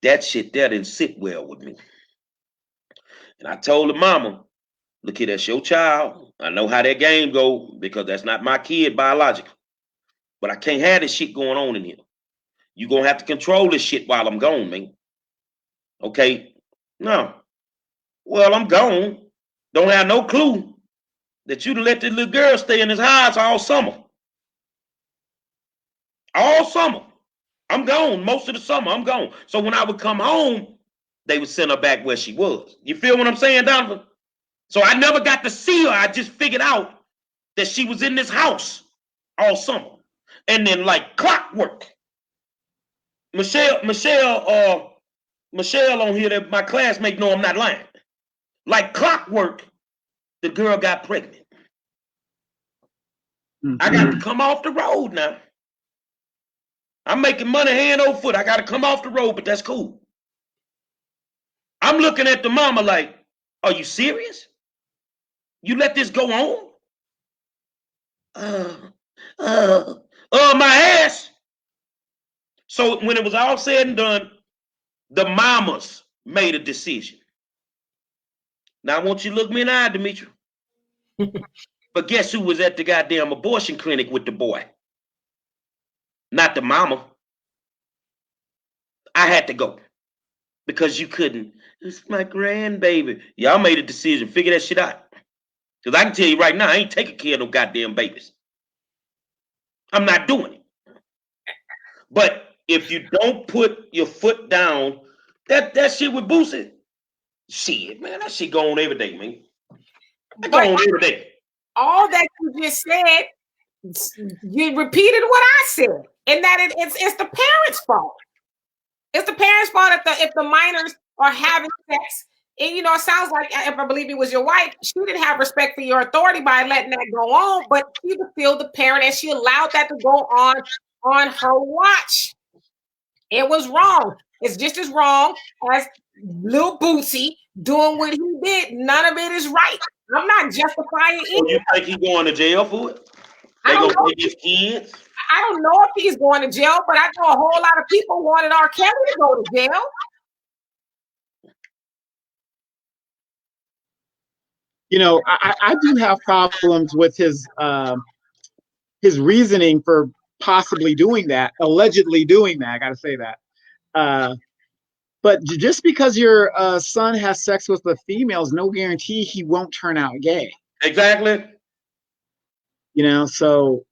That shit there didn't sit well with me. And I told the mama, look here, that's your child. I know how that game go because that's not my kid biological. But I can't have this shit going on in here. You're going to have to control this shit while I'm gone, man. Okay? No. Well, I'm gone. Don't have no clue that you'd let this little girl stay in his house all summer. All summer. I'm gone. Most of the summer, I'm gone. So when I would come home, they would send her back where she was. You feel what I'm saying, Donovan? So I never got to see her. I just figured out that she was in this house all summer. And then like clockwork. Michelle on here, that my classmate know I'm not lying. Like clockwork, the girl got pregnant. I got to come off the road now. I'm making money hand over foot. I got to come off the road, but that's cool. I'm looking at the mama like, are you serious? You let this go on? My ass. So when it was all said and done, the mamas made a decision. Now I want you to look me in the eye, Demetri. But guess who was at the goddamn abortion clinic with the boy? Not the mama. I had to go. because you couldn't. It's my grandbaby. Y'all made a decision. Figure that shit out. Because I can tell you right now, I ain't taking care of no goddamn babies. I'm not doing it. But if you don't put your foot down, that shit with Boosie, shit, man, that shit go on every day, man. That go on every day. All that you just said, you repeated what I said, and that it's the parents' fault. It's the parents' fault if the minors are having sex. And it sounds like, if I believe it was your wife, she didn't have respect for your authority by letting that go on, but she was still the parent and she allowed that to go on her watch. It was wrong. It's just as wrong as Lil Boosie doing what he did. None of it is right. I'm not justifying it. So you think he's going to jail for it? They gonna take his kids? I don't know if he's going to jail, but I know a whole lot of people wanted R. Kelly to go to jail. I do have problems with his reasoning for possibly doing that, allegedly doing that. I got to say that. But just because your son has sex with the females, no guarantee he won't turn out gay. Exactly. So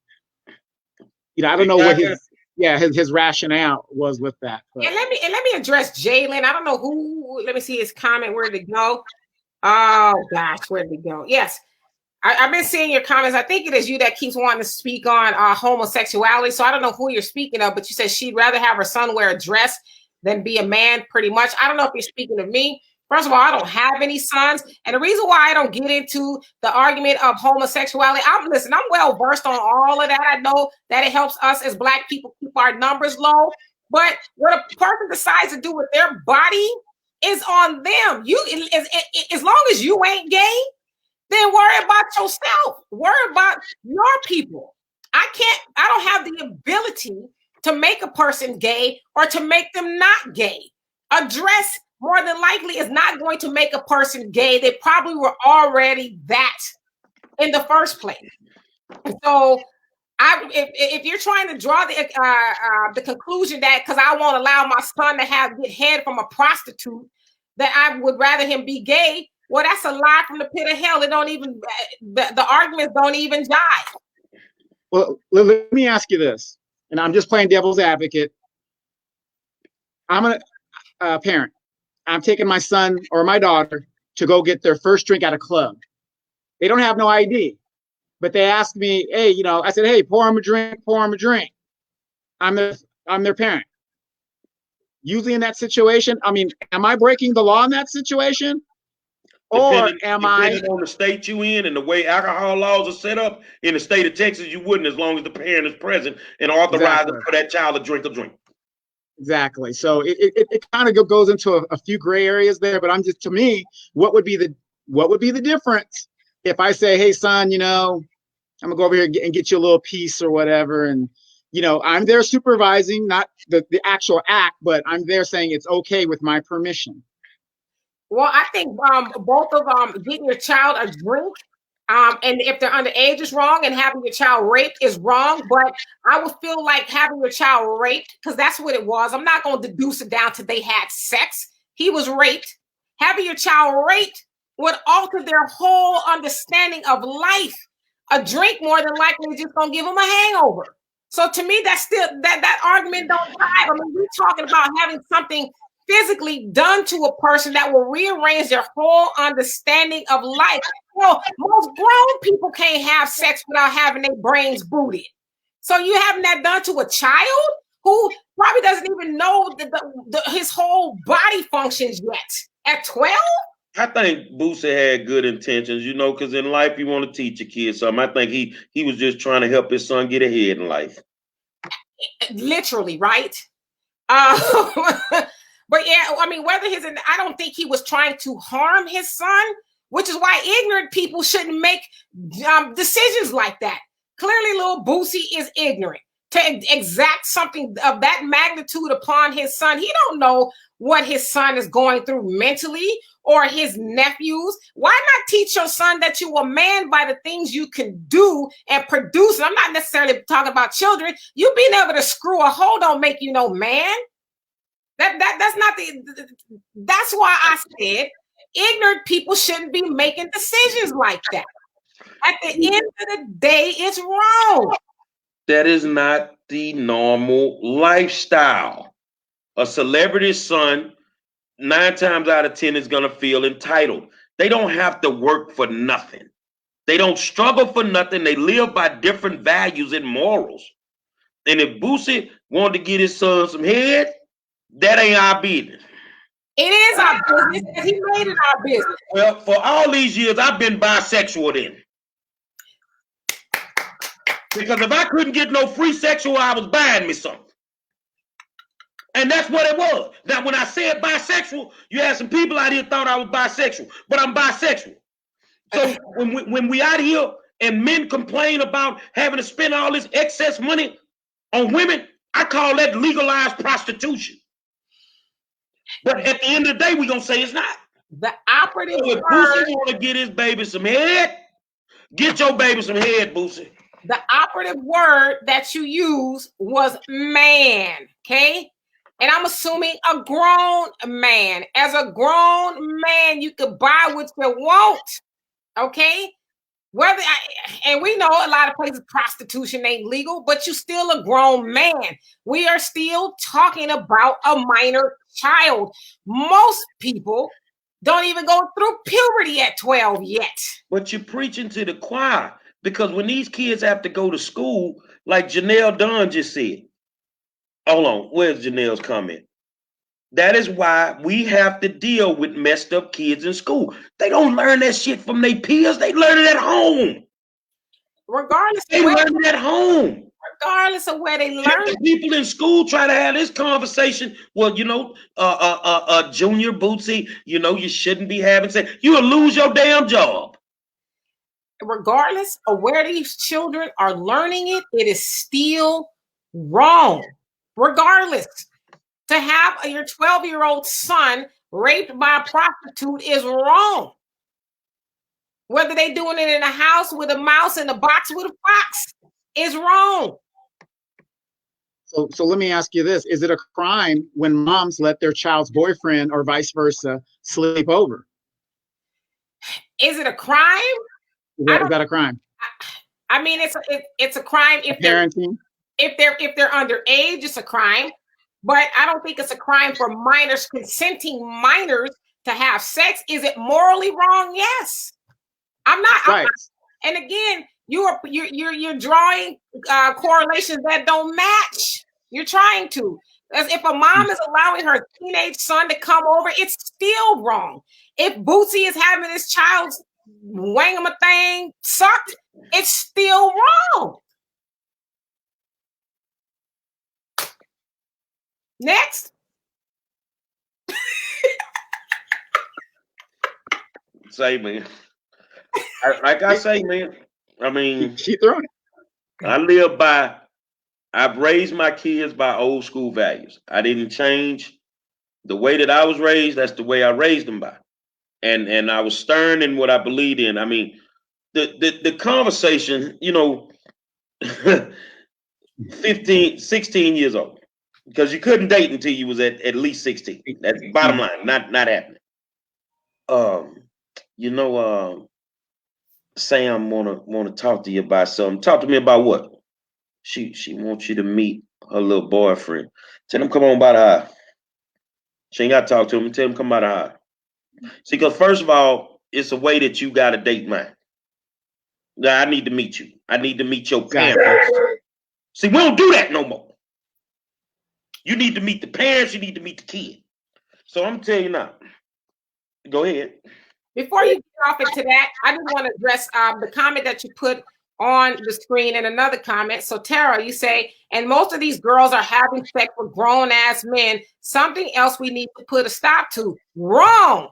I don't know what his rationale was with that. But. And let me address Jalen. I don't know who. Let me see his comment. Where did it go? Oh gosh, where did it go? Yes. I've been seeing your comments. I think it is you that keeps wanting to speak on homosexuality. So I don't know who you're speaking of, but you said she'd rather have her son wear a dress than be a man, pretty much. I don't know if you're speaking of me. First of all, I don't have any sons. And the reason why I don't get into the argument of homosexuality, I'm well versed on all of that. I know that it helps us as Black people keep our numbers low. But what a person decides to do with their body is on them. As long as you ain't gay, then worry about yourself. Worry about your people. I don't have the ability to make a person gay or to make them not gay. A dress more than likely is not going to make a person gay. They probably were already that in the first place. So if you're trying to draw the conclusion that because I won't allow my son to get head from a prostitute, that I would rather him be gay, well, that's a lie from the pit of hell. It don't even the arguments don't even jive. Well, let me ask you this, and I'm just playing devil's advocate. I'm a parent. I'm taking my son or my daughter to go get their first drink at a club. They don't have no ID, but they ask me, hey, I said, hey, pour them a drink. I'm their parent. Usually in that situation, am I breaking the law in that situation? Depending on the state you in and the way alcohol laws are set up, in the state of Texas, you wouldn't, as long as the parent is present and authorized for that child to drink a drink. Exactly. So it kind of goes into a few gray areas there, but to me, what would be the difference if I say, hey son, I'm gonna go over here and get you a little piece or whatever, and I'm there supervising, not the actual act, but I'm there saying it's okay with my permission. Well, I think both of getting your child a drink, and if they're underage is wrong, and having your child raped is wrong. But I would feel like having your child raped, because that's what it was. I'm not going to deduce it down to they had sex. He was raped. Having your child raped would alter their whole understanding of life. A drink more than likely is just going to give them a hangover. So to me, that's still that argument don't jive. We're talking about having something physically done to a person that will rearrange their whole understanding of life. Most grown people can't have sex without having their brains booted. So you having that done to a child who probably doesn't even know his whole body functions yet at 12? I think Boosie had good intentions, because in life you want to teach a kid something. I think he was just trying to help his son get ahead in life. Literally, right? But yeah, I don't think he was trying to harm his son, which is why ignorant people shouldn't make decisions like that. Clearly, Lil Boosie is ignorant to exact something of that magnitude upon his son. He don't know what his son is going through mentally or his nephews. Why not teach your son that you're a man by the things you can do and produce? And I'm not necessarily talking about children. You being able to screw a hole don't make you no man. That's not the. That's why I said ignorant people shouldn't be making decisions like that. At the end of the day, it's wrong. That is not the normal lifestyle. A celebrity's son, 9 times out of 10, is gonna feel entitled. They don't have to work for nothing. They don't struggle for nothing. They live by different values and morals. And if Boosie wanted to get his son some head, that ain't our business. It is our business, and he made it our business. Well, for all these years, I've been bisexual then. Because if I couldn't get no free sexual, I was buying me something. And that's what it was. Now, when I said bisexual, you had some people out here thought I was bisexual, but I'm bisexual. So when we out here and men complain about having to spend all this excess money on women, I call that legalized prostitution. But at the end of the day, we're going to say it's not. The operative so if Boosie want to get his baby some head, get your baby some head, Boosie. The operative word that you used was man, okay? And I'm assuming a grown man. As a grown man, you could buy what you want, okay? And we know a lot of places prostitution ain't legal, but you're still a grown man. We are still talking about a minor child. Most people don't even go through puberty at 12 yet. But you're preaching to the choir, because when these kids have to go to school, like Janelle Dunn just said, hold on, where's Janelle's comment? That is why we have to deal with messed up kids in school. They don't learn that shit from their peers. They learn it at home. They learn it at home. Regardless of where they learn. The people in school try to have this conversation. Well, you know, Junior Bootsy, you know, you shouldn't be having sex. You'll lose your damn job. Regardless of where these children are learning it, it is still wrong. Regardless. To have your 12-year-old son raped by a prostitute is wrong. Whether they're doing it in a house with a mouse in a box with a fox is wrong. So let me ask you this. Is it a crime when moms let their child's boyfriend or vice versa sleep over? Is it a crime? Is that a crime? I mean, it's a crime if parenting. If they're underage, it's a crime. But I don't think it's a crime for minors, consenting minors, to have sex. Is it morally wrong? Yes. I'm not. Right. And again, you're drawing correlations that don't match. You're trying to. As if a mom is allowing her teenage son to come over, it's still wrong. If Bootsy is having his child's wangama-thing sucked, it's still wrong. Next. Say, man. Like I say, man. I mean, she throwing it. I've raised my kids by old school values. I didn't change the way that I was raised. That's the way I raised them by. And I was stern in what I believed in. I mean, the conversation, you know, 16 years old. Because you couldn't date until you was at least 16. That's the bottom line. Not happening. You know, Sam wanna talk to you about something. Talk to me about what? She wants you to meet her little boyfriend. Tell him come on by the house. She ain't got to talk to him. Tell him come by the house. See, because first of all, it's a way that you got to date mine. Now I need to meet you. I need to meet your parents. See, we don't do that no more. You need to meet the parents. You need to meet the kid. So I'm telling you now. Go ahead. Before you get off into that, I just want to address the comment that you put on the screen and another comment. So Tara, you say, and most of these girls are having sex with grown-ass men. Something else we need to put a stop to. Wrong.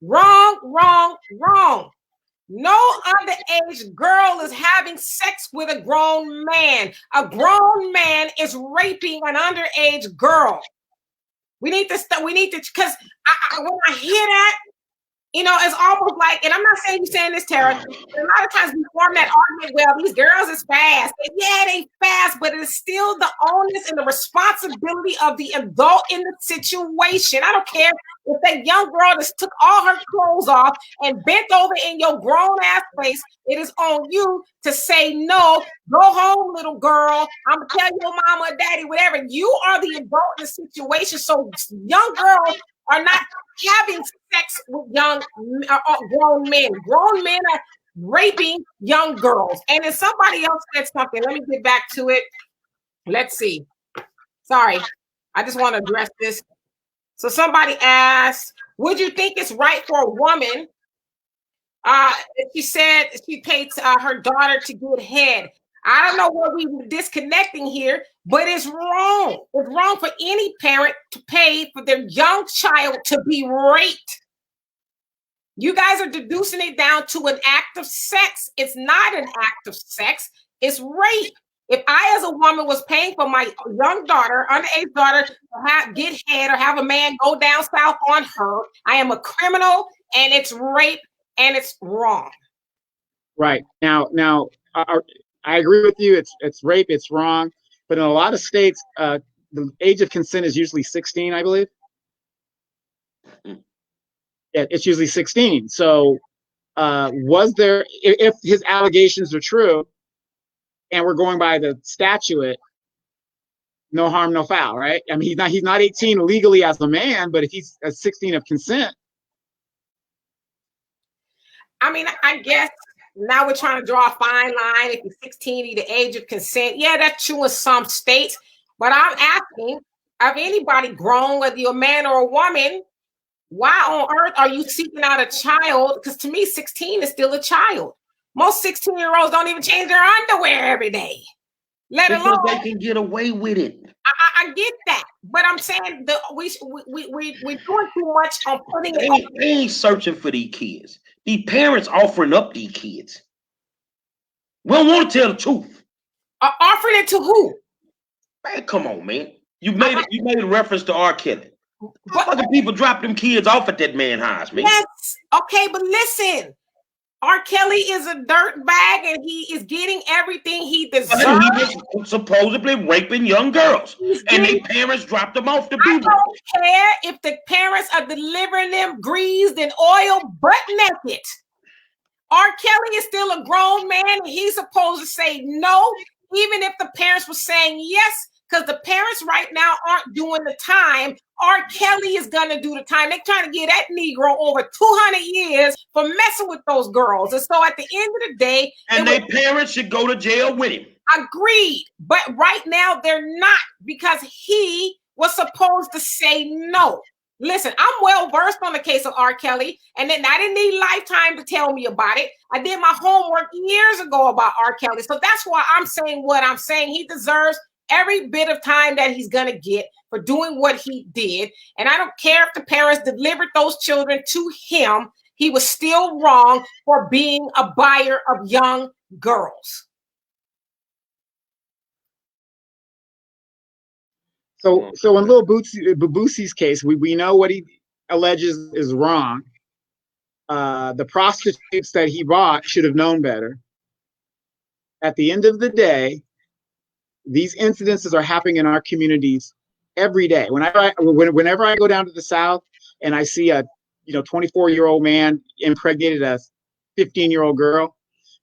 Wrong, wrong, wrong. No underage girl is having sex with a grown man. A grown man is raping an underage girl. We need to, because when I hear that, it's almost like, and I'm not saying you're saying this, Tara. A lot of times we form that argument, well, these girls is fast. And yeah, they fast, but it's still the onus and the responsibility of the adult in the situation. I don't care if that young girl just took all her clothes off and bent over in your grown ass face. It is on you to say no. Go home, little girl. I'm gonna tell your mama or daddy, whatever. You are the adult in the situation. So young girls are not having sex with young grown men. Grown men are raping young girls. And then somebody else said something. Let me get back to it. Let's see. Sorry, I just want to address this. So somebody asked, would you think it's right for a woman? She said she paid her daughter to get head. I don't know what we're disconnecting here, but it's wrong. It's wrong for any parent to pay for their young child to be raped. You guys are deducing it down to an act of sex. It's not an act of sex. It's rape. If I, as a woman, was paying for my young daughter, underage daughter, to get head or have a man go down south on her, I am a criminal, and it's rape, and it's wrong. Right. Now, I agree with you. It's rape. It's wrong. But in a lot of states, the age of consent is usually 16, I believe. Yeah, it's usually 16. So was there, if his allegations are true, and we're going by the statute, no harm, no foul, right? I mean, he's not 18 legally as a man, but if he's 16 of consent. I mean, I guess now we're trying to draw a fine line. If you're 16, the age of consent. Yeah, that's true in some states. But I'm asking, of anybody grown, whether you're a man or a woman, why on earth are you seeking out a child? Because to me, 16 is still a child. Most 16-year-olds don't even change their underwear every day. Let alone they can get away with it. I get that, but I'm saying we're doing too much on putting it. They ain't searching for these kids. These parents offering up these kids. We don't want to tell the truth. Offering it to who? Man, come on, man. You made a reference to R. Kelly. Fucking people drop them kids off at that man's house, man. Yes, okay, but listen. R. Kelly is a dirt bag, and he is getting everything he deserves. He was supposedly raping young girls, and their parents dropped them off to be. I don't care if the parents are delivering them greased and oil butt naked. R. Kelly is still a grown man, and he's supposed to say no, even if the parents were saying yes, because the parents right now aren't doing the time. R. Kelly is going to do the time. They're trying to get that Negro over 200 years for messing with those girls. And so at the end of the day... And their parents should go to jail with him. Agreed. But right now, they're not, because he was supposed to say no. Listen, I'm well versed on the case of R. Kelly, and then I didn't need Lifetime to tell me about it. I did my homework years ago about R. Kelly. So that's why I'm saying what I'm saying. He deserves every bit of time that he's going to get for doing what he did. And I don't care if the parents delivered those children to him. He was still wrong for being a buyer of young girls. So in Lil Boosie's case, we know what he alleges is wrong. The prostitutes that he bought should have known better. At the end of the day, these incidences are happening in our communities every day. Whenever I go down to the South and I see a 24-year-old man impregnated a 15-year-old girl,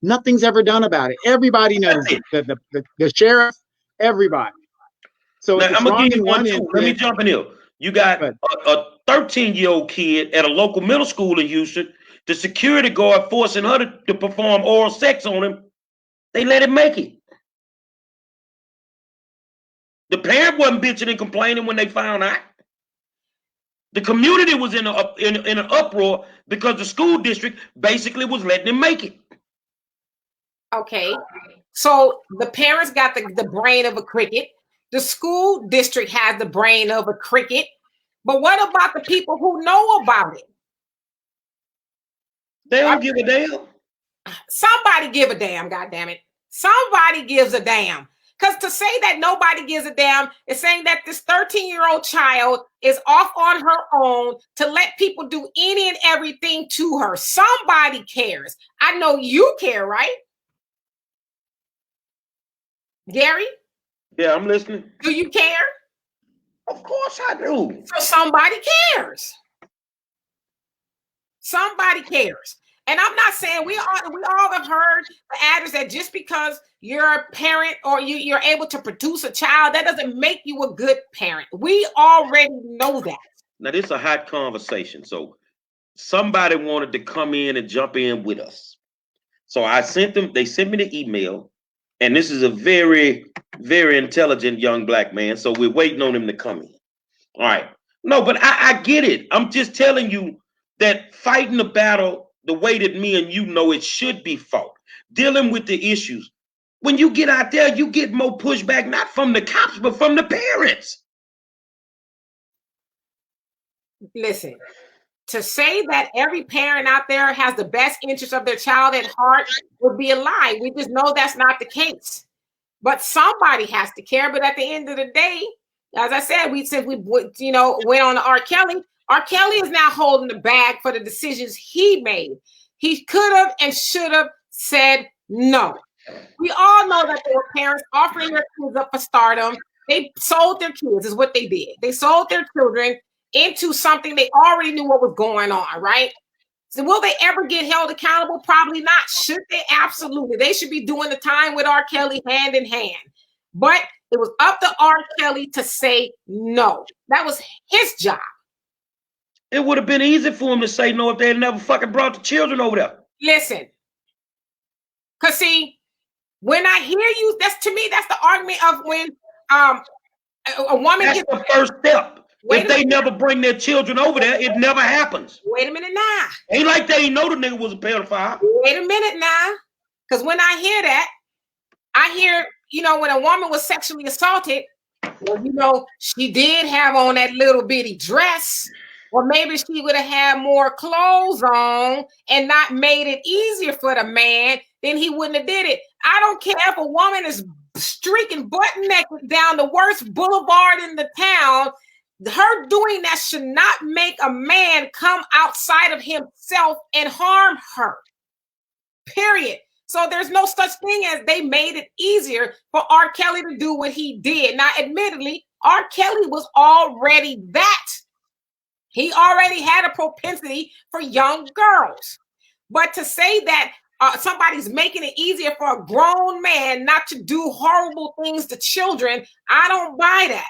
nothing's ever done about it. Everybody knows it. The sheriff, everybody. So now, I'm gonna give you one too. Let me jump in here. You got a 13-year-old kid at a local middle school in Houston. The security guard forcing her to perform oral sex on him. They let him make it. The parent wasn't bitching and complaining when they found out. The community was in an uproar because the school district basically was letting him make it. Okay, so the parents got the brain of a cricket. The school district has the brain of a cricket. But what about the people who know about it? They don't give a damn. Somebody give a damn, goddammit. Somebody gives a damn. Because to say that nobody gives a damn is saying that this 13-year-old child is off on her own to let people do any and everything to her. Somebody cares. I know you care, right? Gary? Yeah, I'm listening. Do you care? Of course I do. So somebody cares. Somebody cares. And I'm not saying we all have heard the adage that just because you're a parent or you're able to produce a child, that doesn't make you a good parent. We already know that. Now, this is a hot conversation. So somebody wanted to come in and jump in with us. So I sent them, they sent me the email, and this is a very, very intelligent young black man. So we're waiting on him to come in. All right. No, but I get it. I'm just telling you that fighting the battle the way that me and you know it should be fought, dealing with the issues. When you get out there, you get more pushback, not from the cops, but from the parents. Listen, to say that every parent out there has the best interest of their child at heart would be a lie. We just know that's not the case. But somebody has to care. But at the end of the day, as I said, since we went on to R. Kelly. R. Kelly is now holding the bag for the decisions he made. He could have and should have said no. We all know that there were parents offering their kids up for stardom. They sold their kids, is what they did. They sold their children into something they already knew what was going on, right? So will they ever get held accountable? Probably not. Should they? Absolutely. They should be doing the time with R. Kelly hand in hand. But it was up to R. Kelly to say no. That was his job. It would have been easy for him to say no if they had never fucking brought the children over there. Listen. Because see, when I hear you, that's the argument of when a woman That's the first step. If they never bring their children over there, it never happens. Wait a minute now. Ain't like they ain't know the nigga was a pedophile. Wait a minute now. Because when I hear that, I hear, when a woman was sexually assaulted, well, she did have on that little bitty dress. Or maybe she would have had more clothes on and not made it easier for the man, then he wouldn't have did it. I don't care if a woman is streaking butt naked down the worst boulevard in the town. Her doing that should not make a man come outside of himself and harm her. Period. So there's no such thing as they made it easier for R. Kelly to do what he did. Now, admittedly, R. Kelly was already that. He already had a propensity for young girls. But to say that somebody's making it easier for a grown man not to do horrible things to children, I don't buy that.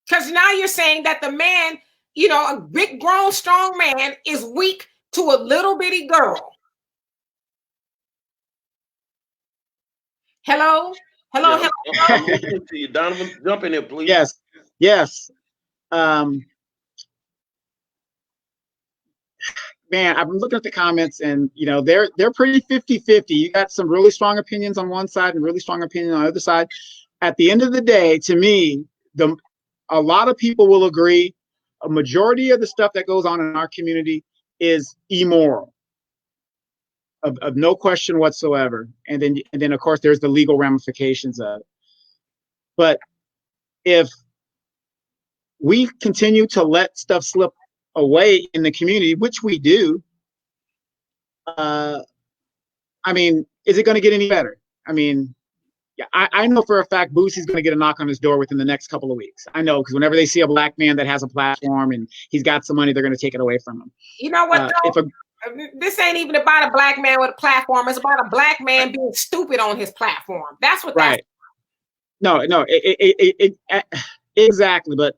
Because now you're saying that the man, a big, grown, strong man is weak to a little bitty girl. Hello? Hello? I'm listening to you, Donovan. Jump in here, please. Yes. Man, I've been looking at the comments and, they're pretty 50-50. You got some really strong opinions on one side and really strong opinion on the other side. At the end of the day, to me, a lot of people will agree a majority of the stuff that goes on in our community is immoral, of no question whatsoever. And then, of course, there's the legal ramifications of it. But if we continue to let stuff slip away in the community, which we do, is it going to get any better? I know for a fact Boosie's going to get a knock on his door within the next couple of weeks. I know, because whenever they see a black man that has a platform and he's got some money, they're going to take it away from him. You know what, this ain't even about a black man with a platform. It's about a black man being stupid on his platform. That's what that's. Right. No, exactly. But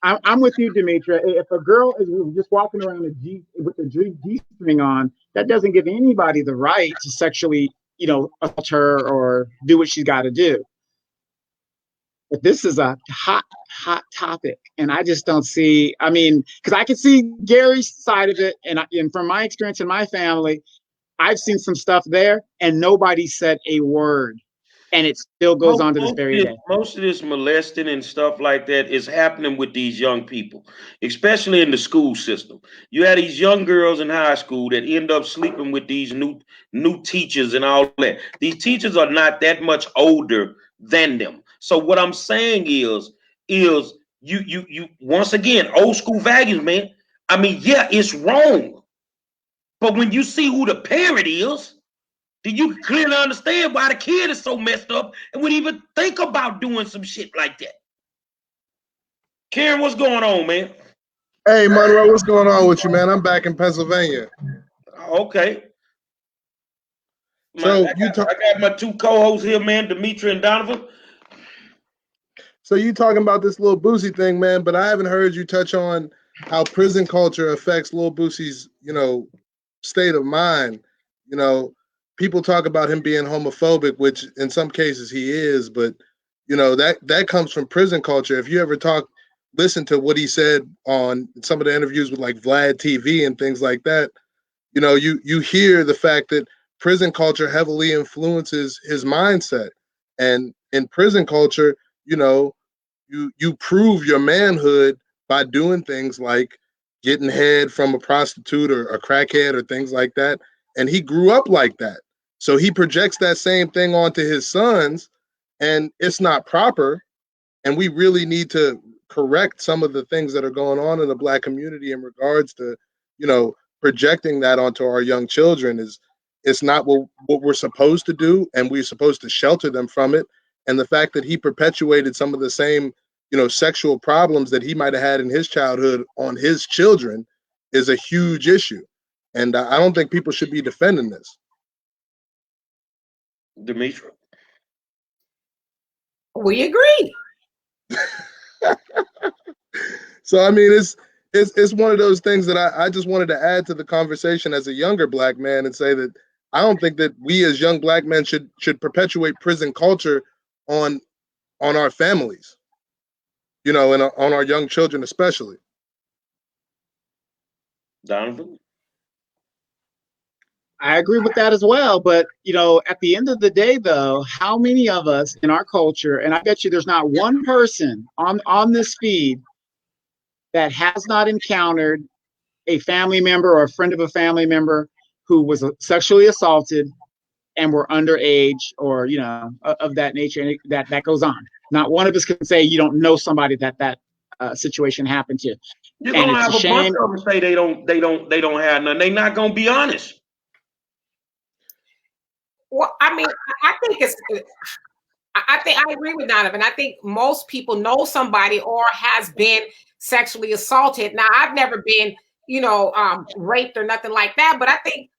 I'm with you, Demetra. If a girl is just walking around with a G-string on, that doesn't give anybody the right to sexually, assault her or do what she's got to do. But this is a hot topic, and I just don't see. Because I can see Gary's side of it, and from my experience in my family, I've seen some stuff there, and nobody said a word. and it still goes on to this very day. Most of this molesting and stuff like that is happening with these young people, especially in the school system. You have these young girls in high school that end up sleeping with these new teachers and all that. These teachers are not that much older than them. So what I'm saying is you once again, old school values, man. I mean, yeah, it's wrong. But when you see who the parent is, then you can clearly understand why the kid is so messed up and would even think about doing some shit like that. Karen, what's going on, man? Hey, Monroe, what's going on with you, man? I'm back in Pennsylvania. Okay. So I got my two co-hosts here, man, Demetri and Donovan. So you talking about this Lil Boosie thing, man, but I haven't heard you touch on how prison culture affects Lil Boosie's, state of mind. People talk about him being homophobic, which in some cases he is, but that comes from prison culture. If you ever listen to what he said on some of the interviews with like Vlad TV and things like that, you hear the fact that prison culture heavily influences his mindset. And in prison culture, you prove your manhood by doing things like getting head from a prostitute or a crackhead or things like that. And he grew up like that. So he projects that same thing onto his sons, and it's not proper. And we really need to correct some of the things that are going on in the Black community in regards to, projecting that onto our young children. It's not what we're supposed to do, and we're supposed to shelter them from it. And the fact that he perpetuated some of the same, sexual problems that he might have had in his childhood on his children is a huge issue. And I don't think people should be defending this. Demetri. We agree. So, I mean, it's one of those things that I just wanted to add to the conversation as a younger Black man and say that I don't think that we as young Black men should perpetuate prison culture on our families, and on our young children especially. Donovan? I agree with that as well. But, at the end of the day, though, how many of us in our culture, and I bet you there's not one person on this feed that has not encountered a family member or a friend of a family member who was sexually assaulted and were underage or, of that nature. And that goes on. Not one of us can say you don't know somebody that situation happened to. You're going to have a bunch of them say they don't have none. They're not going to be honest. Well, I mean, I think I agree with Donovan. I think most people know somebody or has been sexually assaulted. Now, I've never been, raped or nothing like that. But I think,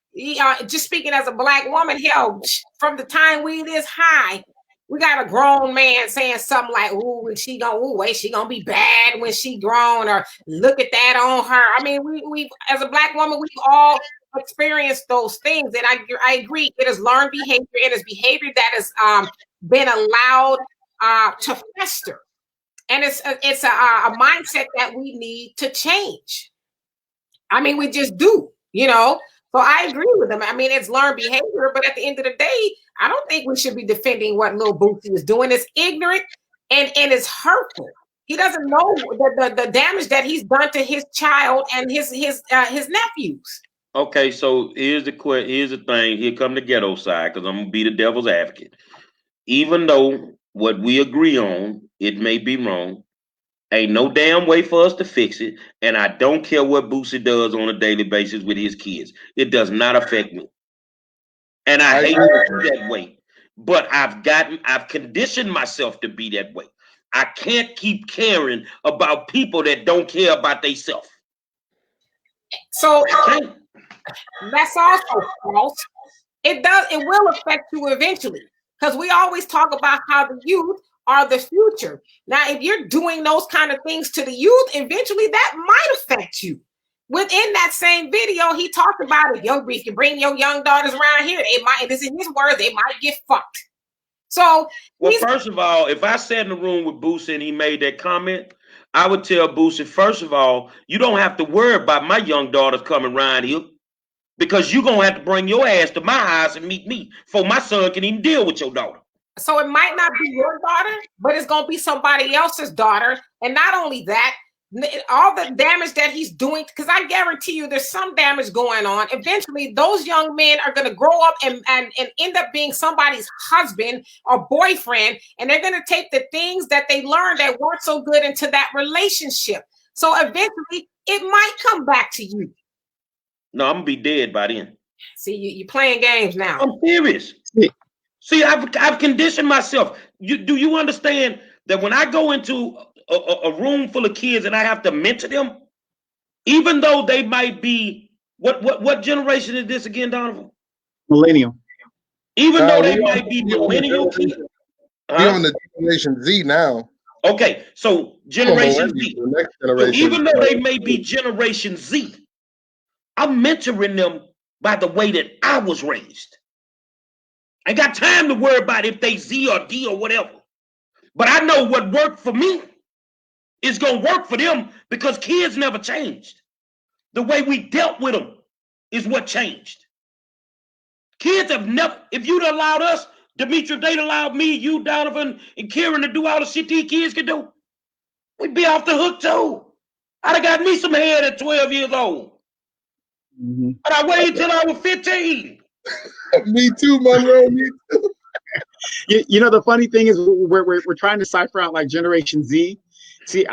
just speaking as a Black woman, hell, from the time we this high, we got a grown man saying something like, "Ooh, she gonna be bad when she grown," or "Look at that on her." I mean, we as a Black woman, we've all experienced those things, and I agree. It is learned behavior. It is behavior that has been allowed to fester, and it's a mindset that we need to change. I mean, we just do, So I agree with them. I mean, it's learned behavior, but at the end of the day, I don't think we should be defending what Lil Boosie is doing. It's ignorant and it's hurtful. He doesn't know the damage that he's done to his child and his nephews. Okay, so here's the thing. Here come the ghetto side, because I'm gonna be the devil's advocate. Even though what we agree on, it may be wrong, ain't no damn way for us to fix it. And I don't care what Boosie does on a daily basis with his kids. It does not affect me. And I hate to be that way. But I've conditioned myself to be that way. I can't keep caring about people that don't care about themselves. So that's also false. It will affect you eventually. Because we always talk about how the youth are the future. Now, if you're doing those kind of things to the youth, eventually that might affect you. Within that same video, he talked about it. Yo, if you bring your young daughters around here, this is his words, they might get fucked. So, first of all, if I sat in the room with Boosie and he made that comment, I would tell Boosie, first of all, you don't have to worry about my young daughters coming around here, because you're going to have to bring your ass to my house and meet me before my son can even deal with your daughter. So it might not be your daughter, but it's going to be somebody else's daughter. And not only that, all the damage that he's doing, because I guarantee you there's some damage going on. Eventually, those young men are going to grow up and end up being somebody's husband or boyfriend, and they're going to take the things that they learned that weren't so good into that relationship. So eventually, it might come back to you. No, I'm going to be dead by then. See, you're playing games now. I'm serious. See, I've conditioned myself. Do you understand that when I go into a room full of kids and I have to mentor them, even though they might be what generation is this again, Donovan? Millennial. Even though they might be millennial kids. We on the Generation Z now. Okay, so Generation Z. The next So generation. even though they may be Generation Z, I'm mentoring them by the way that I was raised. I ain't got time to worry about if they Z or D or whatever. But I know what worked for me is going to work for them because kids never changed. The way we dealt with them is what changed. Kids have never, if you'd allowed us, Demetri, if they'd allowed me, you, Donovan, and Kieran to do all the shit these kids can do, we'd be off the hook too. I'd have got me some head at 12 years old. Mm-hmm. But I waited till I was 15. Me too, Monroe. Me too. You know, the funny thing is we're trying to cipher out like Generation Z. See,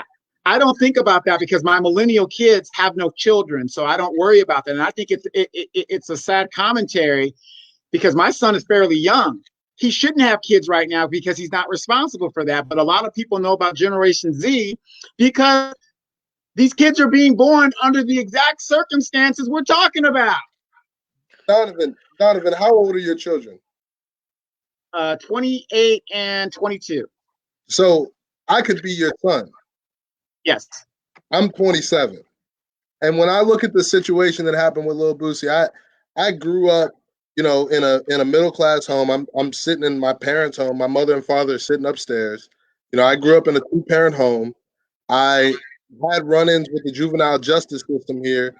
I don't think about that because my millennial kids have no children, so I don't worry about that. And I think it's a sad commentary because my son is fairly young. He shouldn't have kids right now because he's not responsible for that. But a lot of people know about Generation Z because these kids are being born under the exact circumstances we're talking about. Donovan, how old are your children? 28 and 22. So I could be your son. Yes. I'm 27. And when I look at the situation that happened with Lil Boosie, I grew up, you know, in a middle class home. I'm sitting in my parents' home. My mother and father are sitting upstairs. You know, I grew up in a 2-parent home. I had run-ins with the juvenile justice system here.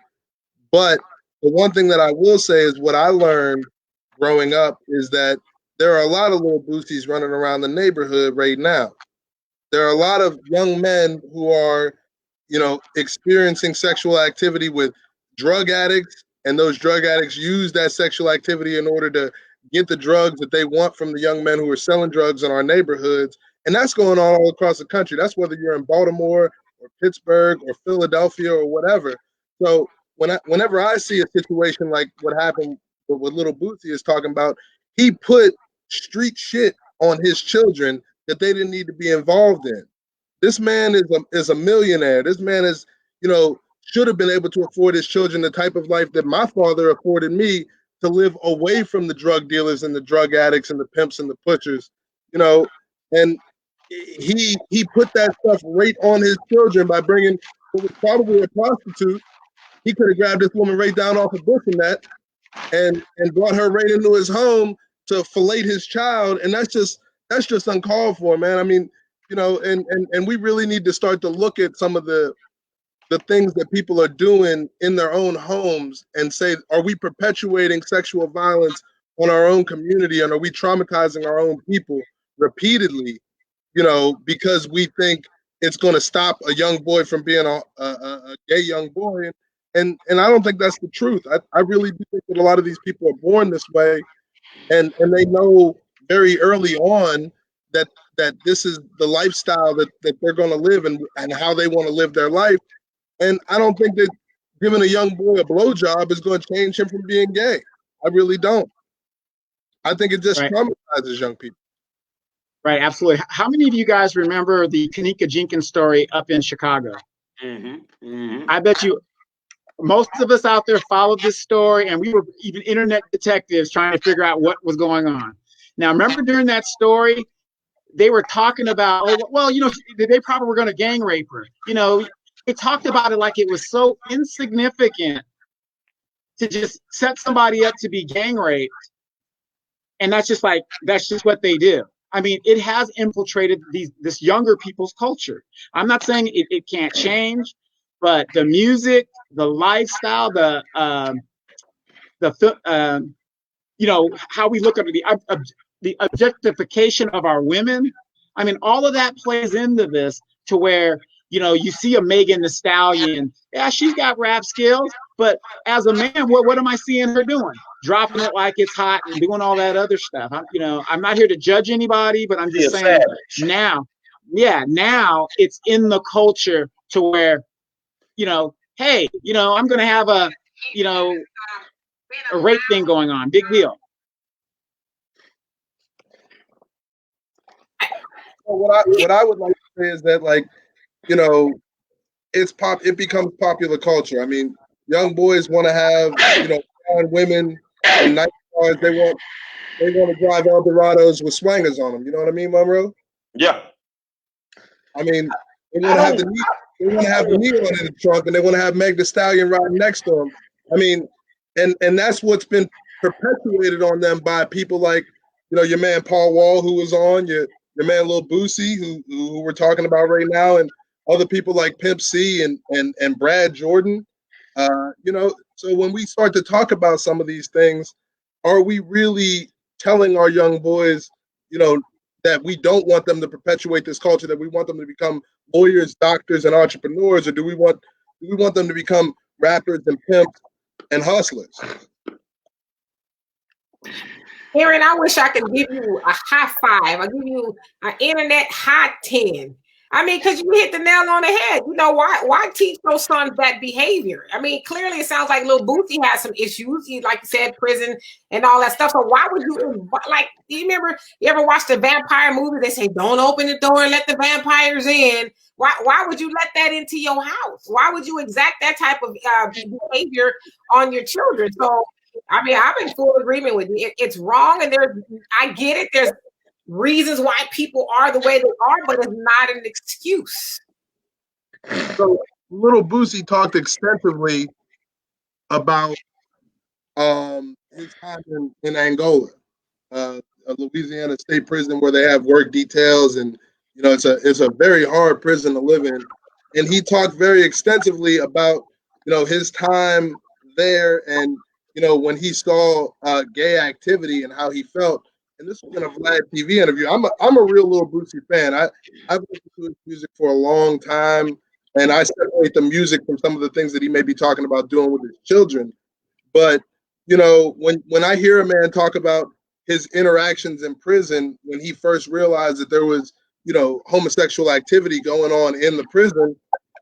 But the one thing that I will say is what I learned growing up is that there are a lot of Lil Boosies running around the neighborhood right now. There are a lot of young men who are, you know, experiencing sexual activity with drug addicts, and those drug addicts use that sexual activity in order to get the drugs that they want from the young men who are selling drugs in our neighborhoods. And that's going on all across the country. That's whether you're in Baltimore or Pittsburgh or Philadelphia or whatever. So whenever I see a situation like what happened with what Lil Boosie is talking about, he put street shit on his children that they didn't need to be involved in. This man is a millionaire. This man is, you know, should have been able to afford his children the type of life that my father afforded me, to live away from the drug dealers and the drug addicts and the pimps and the pushers, you know. And he put that stuff right on his children by bringing what was probably a prostitute. He could have grabbed this woman right down off a bush in that and brought her right into his home to fillet his child. And that's just uncalled for, man. I mean, you know, and we really need to start to look at some of the things that people are doing in their own homes and say, are we perpetuating sexual violence on our own community, and are we traumatizing our own people repeatedly, you know, because we think it's going to stop a young boy from being a gay young boy. And I don't think that's the truth. I really do think that a lot of these people are born this way, and they know very early on that this is the lifestyle that they're going to live and how they want to live their life. And I don't think that giving a young boy a blowjob is going to change him from being gay. I really don't. I think it just traumatizes young people. Right, absolutely. How many of you guys remember the Kanika Jenkins story up in Chicago? Mm-hmm. Mm-hmm. I bet you most of us out there followed this story, and we were even internet detectives trying to figure out what was going on. Now, remember during that story, they were talking about, oh, well, you know, they probably were going to gang rape her. You know, they talked about it like it was so insignificant to just set somebody up to be gang raped. And that's just what they do. I mean, it has infiltrated this younger people's culture. I'm not saying it can't change, but the music, the lifestyle, you know, how we look at the objectification of our women. I mean, all of that plays into this to where, you know, you see a Megan Thee Stallion. Yeah, she's got rap skills, but as a man, what am I seeing her doing? Dropping it like it's hot and doing all that other stuff. I'm not here to judge anybody, but I'm just saying now, now it's in the culture to where, you know, hey, you know, I'm going to have a rape thing going on. Big deal. So what I would like to say is that, like, you know, it becomes popular culture. I mean, young boys want to have, you know, fine women and nice cars. They want to drive Eldorados with swangers on them. You know what I mean, Monroe? Yeah. I mean, they want to have the neon in the trunk, and they want to have Meg Thee Stallion riding next to them. I mean, and that's what's been perpetuated on them by people like, you know, your man Paul Wall, who was on, your man Lil Boosie, who we're talking about right now, and other people like Pimp C and Brad Jordan. You know, so when we start to talk about some of these things, are we really telling our young boys, you know, that we don't want them to perpetuate this culture, that we want them to become lawyers, doctors, and entrepreneurs, or do we want them to become rappers and pimps and hustlers? Aaron, I wish I could give you a high five. I'll give you an internet high 10. I mean, because you hit the nail on the head. You know, why teach those sons that behavior? I mean, clearly it sounds like Lil Boosie has some issues. He, like you said, prison and all that stuff. So why would you, like, you ever watch the vampire movie? They say, don't open the door and let the vampires in. Why would you let that into your house? Why would you exact that type of behavior on your children? So, I mean, I'm in full agreement with you. It's wrong, and I get it. There's reasons why people are the way they are, but it's not an excuse. So Little Boosie talked extensively about his time in Angola, a Louisiana state prison where they have work details, and you know it's a very hard prison to live in. And he talked very extensively about, you know, his time there, and you know when he saw gay activity and how he felt. And this was in a Vlad TV interview. I'm a real Little Boosie fan. I've listened to his music for a long time, and I separate the music from some of the things that he may be talking about doing with his children. But you know, when I hear a man talk about his interactions in prison when he first realized that there was, you know, homosexual activity going on in the prison,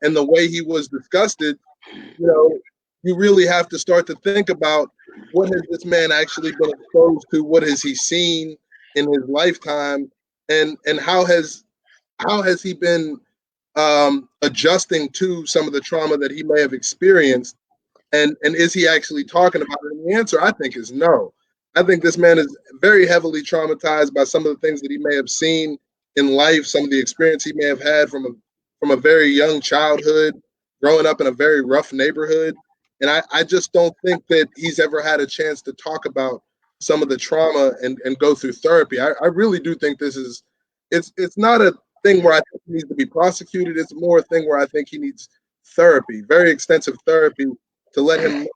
and the way he was disgusted, you know, you really have to start to think about, what has this man actually been exposed to? What has he seen in his lifetime, and how has he been adjusting to some of the trauma that he may have experienced? And is he actually talking about it? And the answer, I think, is no. I think this man is very heavily traumatized by some of the things that he may have seen in life, some of the experience he may have had from a very young childhood, growing up in a very rough neighborhood. And I just don't think that he's ever had a chance to talk about some of the trauma and go through therapy. I really do think it's not a thing where I think he needs to be prosecuted. It's more a thing where I think he needs therapy, very extensive therapy, to let him know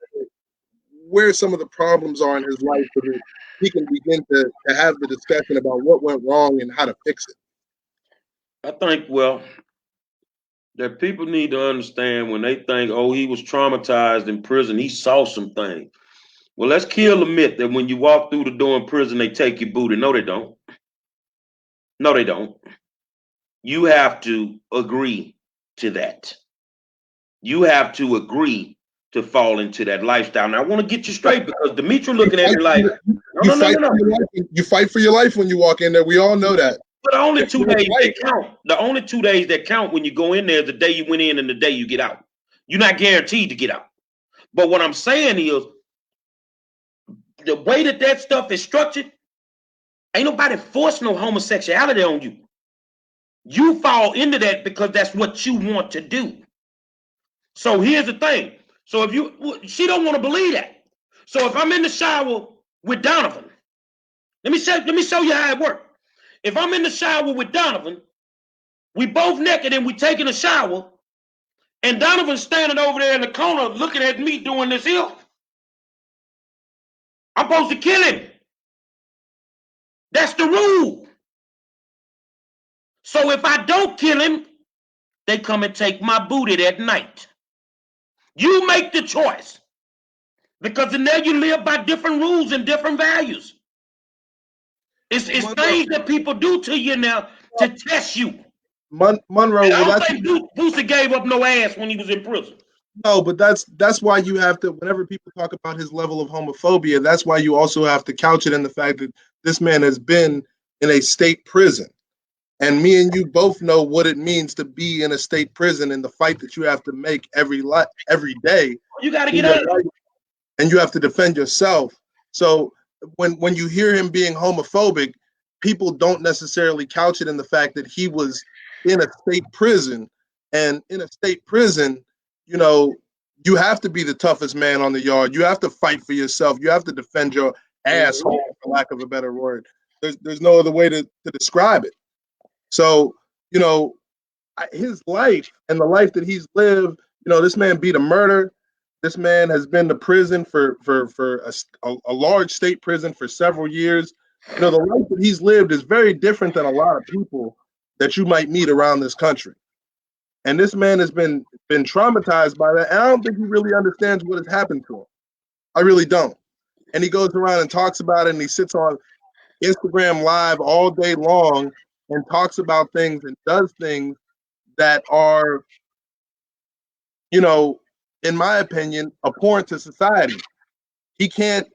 where some of the problems are in his life, so that he can begin to have the discussion about what went wrong and how to fix it. I think, well, that people need to understand when they think, oh, he was traumatized in prison, he saw some things. Well, let's kill the myth that when you walk through the door in prison, they take your booty. No, they don't. No, they don't. You have to agree to that. You have to agree to fall into that lifestyle. Now, I want to get you straight, because Demetri looking at me like, no. You fight for your life when you walk in there. We all know that. But the only 2 days that count. The only 2 days that count when you go in there is the day you went in and the day you get out. You're not guaranteed to get out. But what I'm saying is, the way that stuff is structured, ain't nobody forcing no homosexuality on you. You fall into that because that's what you want to do. So here's the thing. So she don't want to believe that. So if I'm in the shower with Donovan, let me show you how it works. If I'm in the shower with Donovan, we both naked and we taking a shower, and Donovan's standing over there in the corner looking at me doing this here, I'm supposed to kill him. That's the rule. So if I don't kill him, they come and take my booty that night. You make the choice. Because in there you live by different rules and different values. It's things that people do to you now to test you. Monroe, I don't think Boosie gave up no ass when he was in prison. No, but that's why you have to, whenever people talk about his level of homophobia, that's why you also have to couch it in the fact that this man has been in a state prison. And me and you both know what it means to be in a state prison and the fight that you have to make every day. You got to get out. And you have to defend yourself. So when you hear him being homophobic, people don't necessarily couch it in the fact that he was in a state prison. And in a state prison, you know, you have to be the toughest man on the yard. You have to fight for yourself. You have to defend your asshole, for lack of a better word. There's no other way to describe it. So, you know, his life and the life that he's lived, you know, this man beat a murder. This man has been to prison for a large state prison for several years. You know, the life that he's lived is very different than a lot of people that you might meet around this country. And this man has been traumatized by that. And I don't think he really understands what has happened to him. I really don't. And he goes around and talks about it, and he sits on Instagram Live all day long and talks about things and does things that are, you know, in my opinion, abhorrent to society. He can't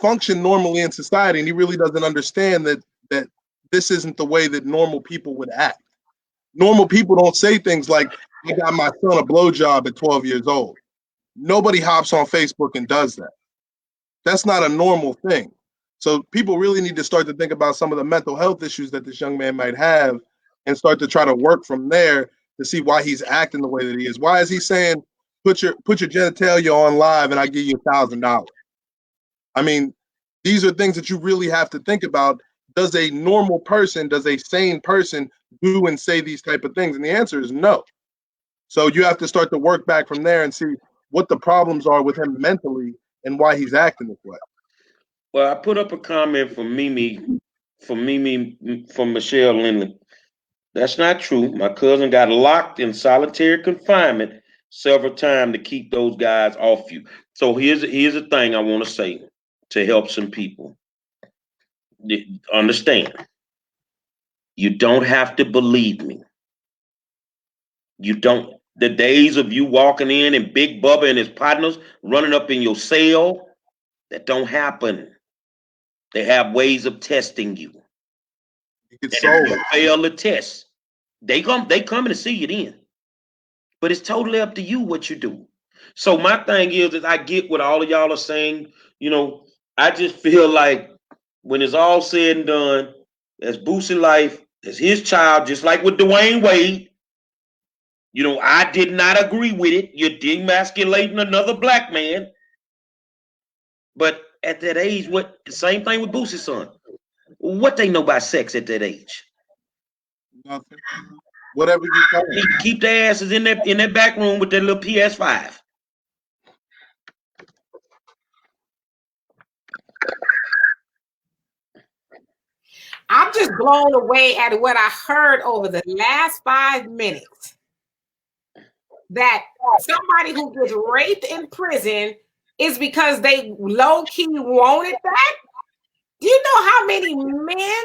function normally in society, and he really doesn't understand that this isn't the way that normal people would act. Normal people don't say things like, I got my son a blowjob at 12 years old. Nobody hops on Facebook and does that. That's not a normal thing. So people really need to start to think about some of the mental health issues that this young man might have and start to try to work from there to see why he's acting the way that he is. Why is he saying, put your genitalia on live and I give you $1,000? I mean, these are things that you really have to think about. Does a normal person, does a sane person do and say these type of things? And the answer is no. So you have to start to work back from there and see what the problems are with him mentally and why he's acting this way. Well, I put up a comment from Michelle Lindley. That's not true. My cousin got locked in solitary confinement several times to keep those guys off you. So here's a thing I want to say to help some people. Understand. You don't have to believe me. You don't. The days of you walking in and Big Bubba and his partners running up in your cell, that don't happen. They have ways of testing you. And if you fail the test, they coming to see you then. But it's totally up to you what you do. So my thing is I get what all of y'all are saying. You know, I just feel like when it's all said and done, that's Boosie life, that's his child, just like with Dwayne Wade. You know, I did not agree with it. You're demasculating another black man. But at that age, what the same thing with Boosie's son. What they know about sex at that age? Nothing. Whatever you tell them. Keep their asses in that back room with their little PS5. I'm just blown away at what I heard over the last 5 minutes. That somebody who gets raped in prison is because they low-key wanted that. Do you know how many men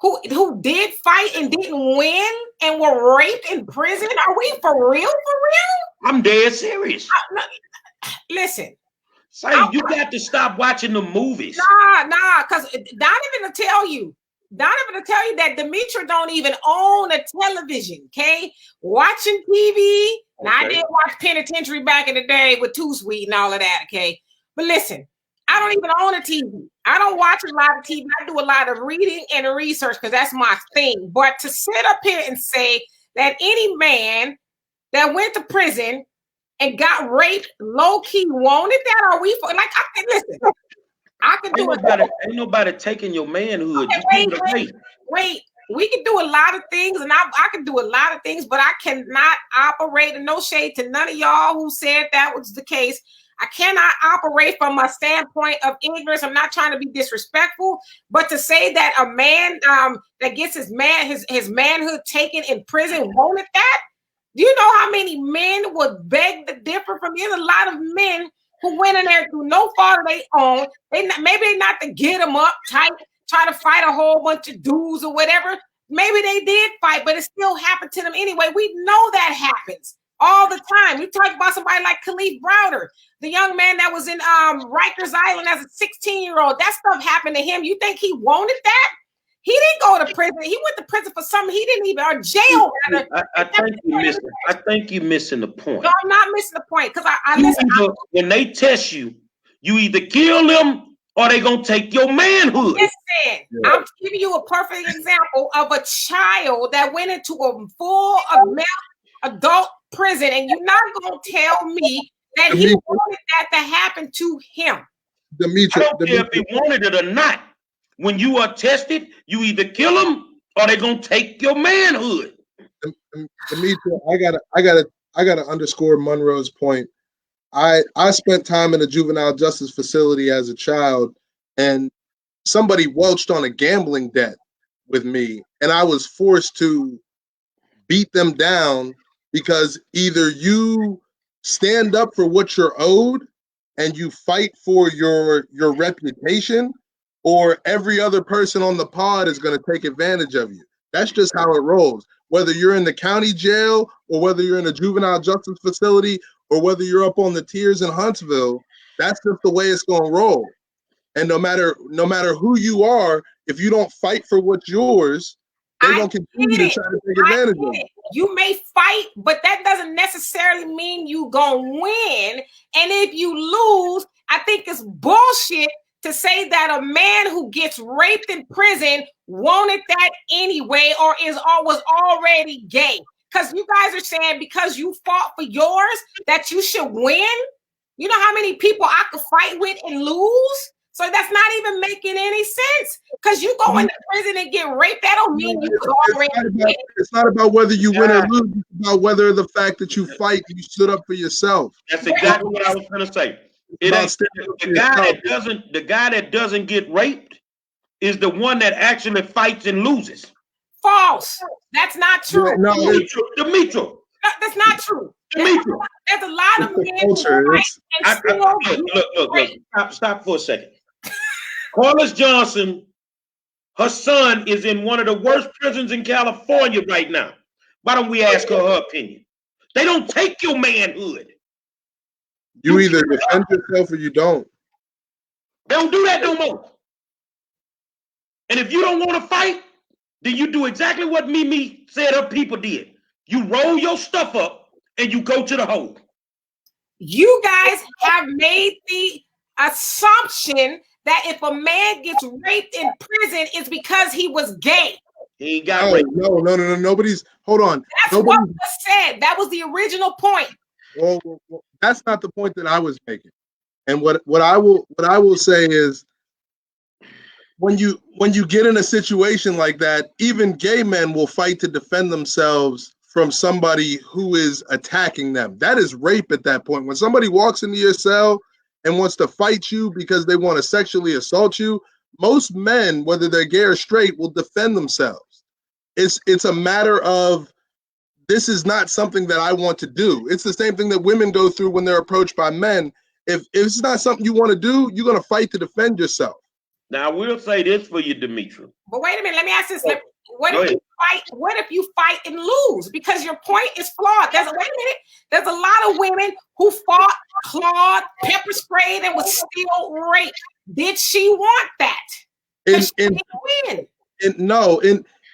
who did fight and didn't win and were raped in prison? Are we for real? I'm dead serious. Listen. Say, you got to stop watching the movies. Nah, because Donovan will tell you that Demetra don't even own a television, okay? Watching TV. Now, I did watch Penitentiary back in the day with Too Sweet and all of that, okay? But listen, I don't even own a TV. I don't watch a lot of TV. I do a lot of reading and research because that's my thing. But to sit up here and say that any man that went to prison and got raped, low-key wanted that, are we for, like, listen, I can do it. Ain't nobody taking your manhood. Okay, wait. We can do a lot of things, and I can do a lot of things, but I cannot operate, and no shade to none of y'all who said that was the case. I cannot operate from a standpoint of ignorance. I'm not trying to be disrespectful, but to say that a man that gets his manhood taken in prison wanted that, do you know how many men would beg to differ from you? There's a lot of men who went in there through no fault of their own. Maybe not to get them up tight, try to fight a whole bunch of dudes or whatever. Maybe they did fight, but it still happened to them anyway. We know that happens all the time. You talk about somebody like Khalif Browder, the young man that was in Rikers Island as a 16-year-old. That stuff happened to him. You think he wanted that? He didn't go to prison. He went to prison for something he didn't even, or jail. I think you're missing the point. No, I'm not missing the point because I listen. When they test you, you either kill them or they gonna take your manhood. Listen, I'm giving you a perfect example of a child that went into a full adult prison, and you're not gonna tell me that he wanted that to happen to him. I don't care if he wanted it or not. When you are tested, you either kill them or they're gonna take your manhood. Demetra, I gotta underscore Monroe's point. I spent time in a juvenile justice facility as a child, and somebody welched on a gambling debt with me, and I was forced to beat them down because either you stand up for what you're owed and you fight for your reputation, or every other person on the pod is going to take advantage of you. That's just how it rolls. Whether you're in the county jail or whether you're in a juvenile justice facility or whether you're up on the tiers in Huntsville, that's just the way it's going to roll. And no matter who you are, if you don't fight for what's yours, they're going to continue to try to take advantage of it. You may fight, but that doesn't necessarily mean you going to win. And if you lose, I think it's bullshit to say that a man who gets raped in prison wanted that anyway or was already gay. Because you guys are saying because you fought for yours that you should win. You know how many people I could fight with and lose? So that's not even making any sense. Because you go into prison and get raped, that don't mean you already. It's not about whether you win or lose. It's about whether the fact that you fight, you stood up for yourself. That's exactly what I was going to say. It ain't the guy that doesn't get raped is the one that actually fights and loses. False. That's not true. No, Demetra. That's not true. There's a lot of men Look. Stop for a second. Carlos Johnson, her son is in one of the worst prisons in California right now. Why don't we ask her opinion? They don't take your manhood. You either defend yourself or you don't. They don't do that no more. And if you don't want to fight, then you do exactly what Mimi said her people did. You roll your stuff up and you go to the hole. You guys have made the assumption that if a man gets raped in prison, it's because he was gay. He ain't got raped. No. Nobody's. Hold on. That's what was said. That was the original point. Well, that's not the point that I was making. And what I will say is, when you get in a situation like that, even gay men will fight to defend themselves from somebody who is attacking them. That is rape at that point. When somebody walks into your cell and wants to fight you because they want to sexually assault you, most men, whether they're gay or straight, will defend themselves. It's a matter of, this is not something that I want to do. It's the same thing that women go through when they're approached by men. If it's not something you want to do, you're going to fight to defend yourself. Now, I will say this for you, Demetra. But wait a minute. Let me ask this. What if you fight and lose? Because your point is flawed. There's a lot of women who fought, clawed, pepper sprayed, and was still raped. Did she want that?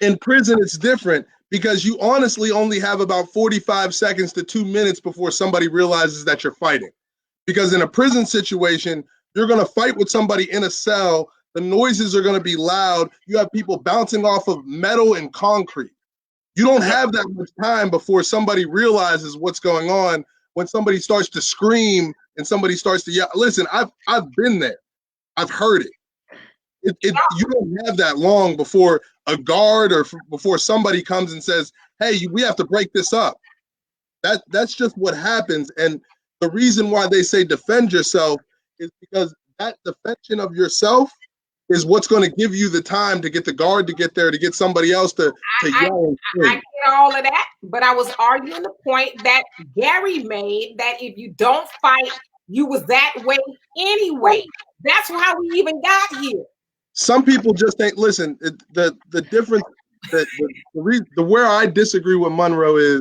In prison, it's different. Because you honestly only have about 45 seconds to 2 minutes before somebody realizes that you're fighting. Because in a prison situation, you're going to fight with somebody in a cell. The noises are going to be loud. You have people bouncing off of metal and concrete. You don't have that much time before somebody realizes what's going on. When somebody starts to scream and somebody starts to yell. Listen, I've been there. I've heard it. You don't have that long before a guard or before somebody comes and says, hey, we have to break this up. That's just what happens. And the reason why they say defend yourself is because that defension of yourself is what's going to give you the time to get the guard to get there, to get somebody else to yell. I get all of that, but I was arguing the point that Gary made, that if you don't fight, you was that way anyway. That's how we even got here. Some people just ain't listen. The difference, the reason, where I disagree with Monroe is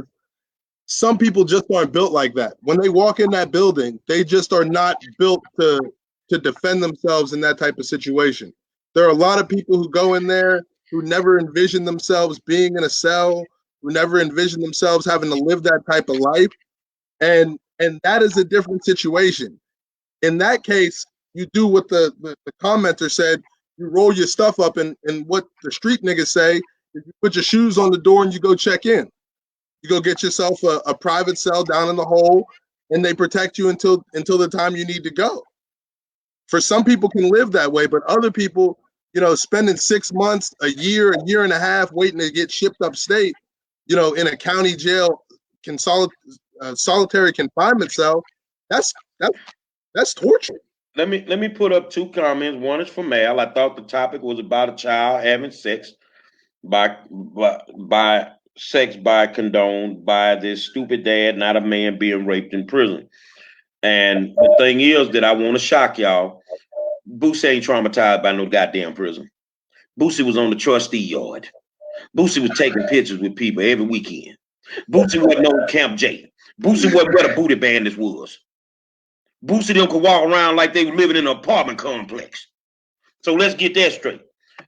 some people just aren't built like that. When they walk in that building, they just are not built to defend themselves in that type of situation. There are a lot of people who go in there who never envision themselves being in a cell, who never envision themselves having to live that type of life. And that is a different situation. In that case, you do what the commenter said, you roll your stuff up, and what the street niggas say, you put your shoes on the door and you go check in. You go get yourself a private cell down in the hole, and they protect you until the time you need to go. For some people can live that way, but other people, spending 6 months, a year and a half waiting to get shipped upstate, in a county jail, solitary confinement cell, that's torture. Let me put up 2 comments. One is from Al. I thought the topic was about a child having sex by condoned by this stupid dad, not a man being raped in prison. And the thing is that I want to shock y'all. Boosie ain't traumatized by no goddamn prison. Boosie was on the trustee yard. Boosie was taking pictures with people every weekend. Boosie wasn't on Camp J. Boosie wasn't where the booty bandits was. Boosie them could walk around like they were living in an apartment complex. So let's get that straight.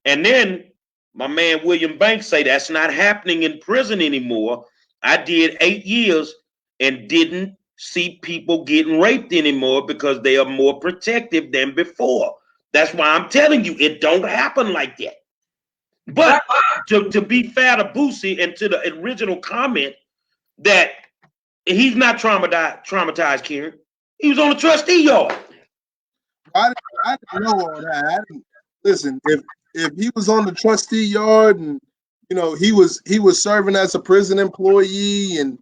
And then my man William Banks say that's not happening in prison anymore. I did 8 years and didn't see people getting raped anymore because they are more protective than before. That's why I'm telling you, it don't happen like that. But to be fair to Boosie and to the original comment that he's not traumatized, Karen. He was on the trustee yard. I didn't know all that. Listen, if he was on the trustee yard and he was serving as a prison employee and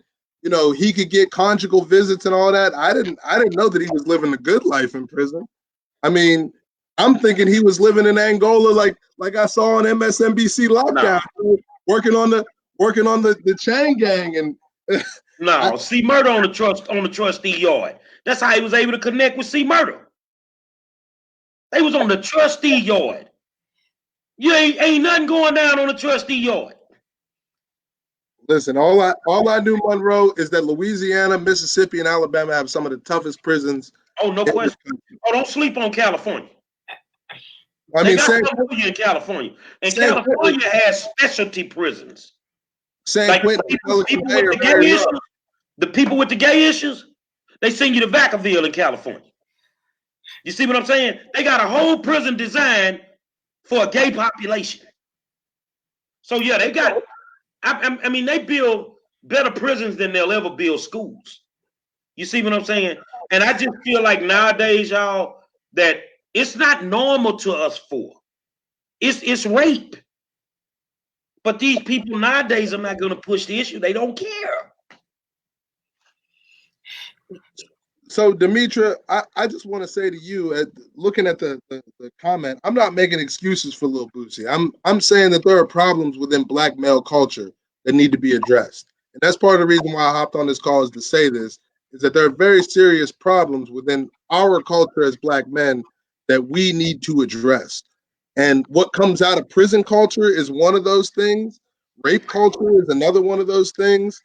he could get conjugal visits and all that, I didn't know that he was living a good life in prison. I mean, I'm thinking he was living in Angola like I saw on MSNBC Lockdown, working on the chain gang and no, C Murder on the trustee yard. That's how he was able to connect with C Murder. They was on the trustee yard. You ain't nothing going down on the trustee yard. Listen, all I knew, Monroe, is that Louisiana, Mississippi, and Alabama have some of the toughest prisons. Oh, no question. Oh, don't sleep on California. I mean, in California. And California has specialty prisons. San Quentin, the people with the gay issues, they send you to Vacaville in California. You see what I'm saying? They got a whole prison designed for a gay population. So yeah, they got. I mean, they build better prisons than they'll ever build schools. You see what I'm saying? And I just feel like nowadays, y'all, that it's not normal to us for. It's rape. But these people nowadays are not going to push the issue. They don't care. So, Demetra, I just want to say to you, looking at the comment, I'm not making excuses for Lil Boosie. I'm saying that there are problems within Black male culture that need to be addressed. And that's part of the reason why I hopped on this call, is to say this, is that there are very serious problems within our culture as Black men that we need to address. And what comes out of prison culture is one of those things. Rape culture is another one of those things.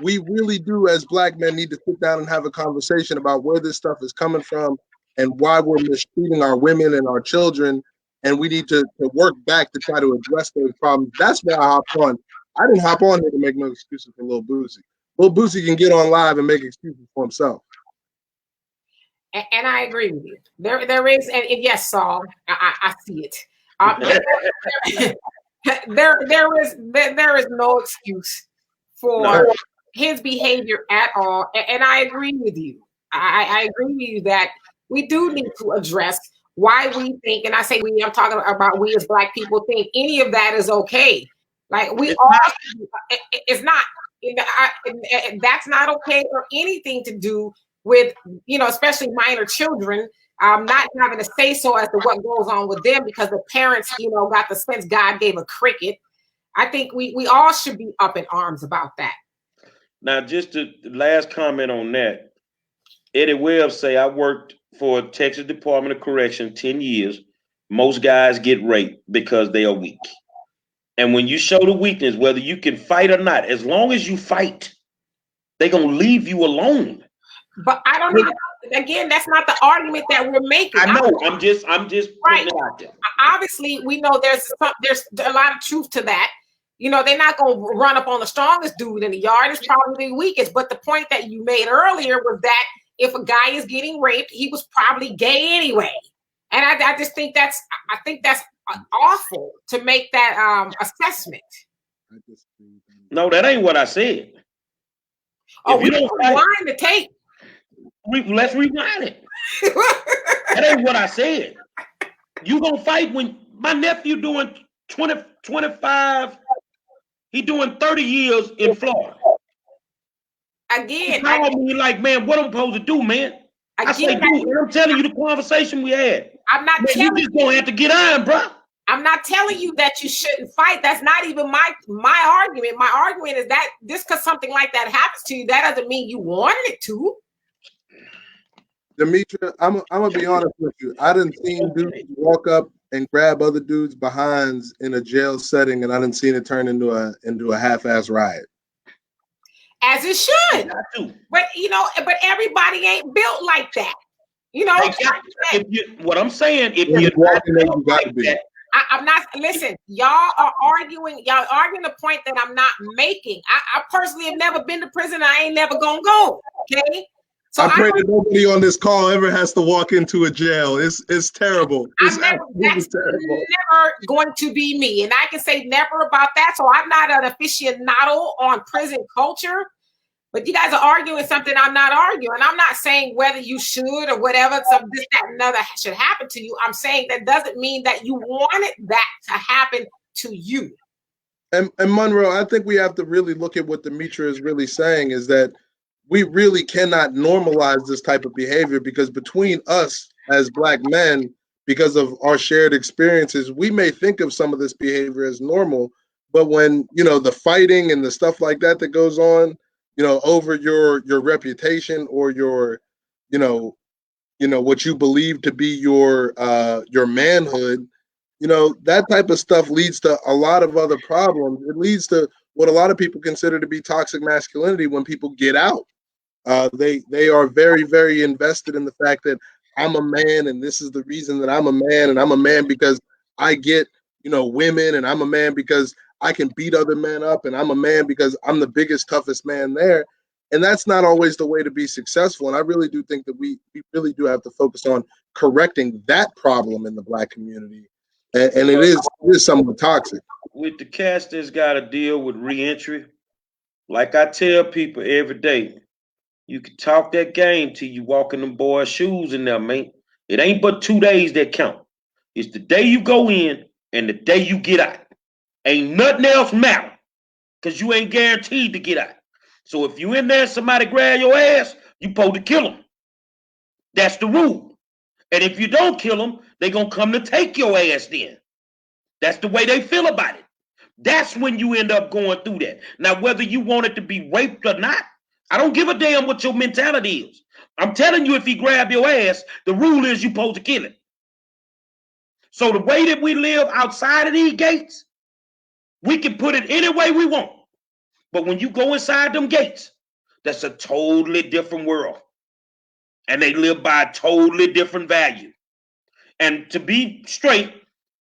We really do, as Black men, need to sit down and have a conversation about where this stuff is coming from and why we're mistreating our women and our children. And we need to work back to try to address those problems. That's why I hopped on. I didn't hop on here to make no excuses for Lil Boosie. Lil Boosie can get on live and make excuses for himself. And I agree with you. There is, and yes, Saul, I see it. There is no excuse for his behavior at all. And I agree with you. I agree with you that we do need to address why we think, and I say we, I'm talking about we as Black people think any of that is okay. Like it's not. That's not okay, or anything to do with, especially minor children, not having a say so as to what goes on with them because the parents, got the sense God gave a cricket. I think we all should be up in arms about that. Now, just the last comment on that, Eddie Webb say, I worked for Texas Department of Correction 10 years. Most guys get raped because they are weak. And when you show the weakness, whether you can fight or not, as long as you fight, they're going to leave you alone. But I don't even, again, that's not the argument that we're making. I know. I'm just right. putting it out there. Obviously, we know there's a lot of truth to that. They're not going to run up on the strongest dude in the yard. It's probably the weakest. But the point that you made earlier was that if a guy is getting raped, he was probably gay anyway. And I just think that's awful to make that assessment. No, that ain't what I said. Oh, we don't rewind the tape. Let's rewind it. That ain't what I said. You gonna fight when my nephew doing 20, 25, he doing 30 years in Florida. Again, he called me like, man, what I'm supposed to do, man? I say, dude, and I'm telling you the conversation we had. I'm not man, telling you just gonna have to get on, bro. I'm not telling you that you shouldn't fight. That's not even my argument. My argument is that just because something like that happens to you, that doesn't mean you wanted it to. Demetra, I'm gonna be honest with you. I didn't see dudes walk up and grab other dudes' behinds in a jail setting, and I didn't see it turn into a half-ass riot. As it should, but everybody ain't built like that. What I'm saying, if you're not like that, I'm not. Listen, y'all are arguing. Y'all arguing the point that I'm not making. I personally have never been to prison. I ain't never gonna go. Okay. So I pray that nobody on this call ever has to walk into a jail. It's terrible. That's terrible. Never going to be me, and I can say never about that. So I'm not an aficionado on prison culture. But you guys are arguing something I'm not arguing. I'm not saying whether you should or whatever, some this, that, and another should happen to you. I'm saying that doesn't mean that you wanted that to happen to you. And Monroe, I think we have to really look at what Demetra is really saying is that we really cannot normalize this type of behavior because between us as Black men, because of our shared experiences, we may think of some of this behavior as normal. But when, the fighting and the stuff like that goes on, over your reputation or your, what you believe to be your manhood, that type of stuff leads to a lot of other problems. It leads to what a lot of people consider to be toxic masculinity when people get out. They are very, very invested in the fact that I'm a man and this is the reason that I'm a man, and I'm a man because I get, women, and I'm a man because I can beat other men up, and I'm a man because I'm the biggest, toughest man there. And that's not always the way to be successful. And I really do think that we really do have to focus on correcting that problem in the Black community. And it is somewhat toxic. With the cats that's got to deal with reentry, like I tell people every day, you can talk that game till you walk in them boys' shoes in there, man. It ain't but 2 days that count. It's the day you go in and the day you get out. Ain't nothing else matter because you ain't guaranteed to get out. So if you in there and somebody grab your ass, you supposed to kill them. That's the rule. And if you don't kill them, they going to come to take your ass then. That's the way they feel about it. That's when you end up going through that. Now, whether you want it to be raped or not, I don't give a damn what your mentality is. I'm telling you, if he grab your ass, the rule is you supposed to kill him. So the way that we live outside of these gates, we can put it any way we want. But when you go inside them gates, that's a totally different world. And they live by a totally different value. And to be straight,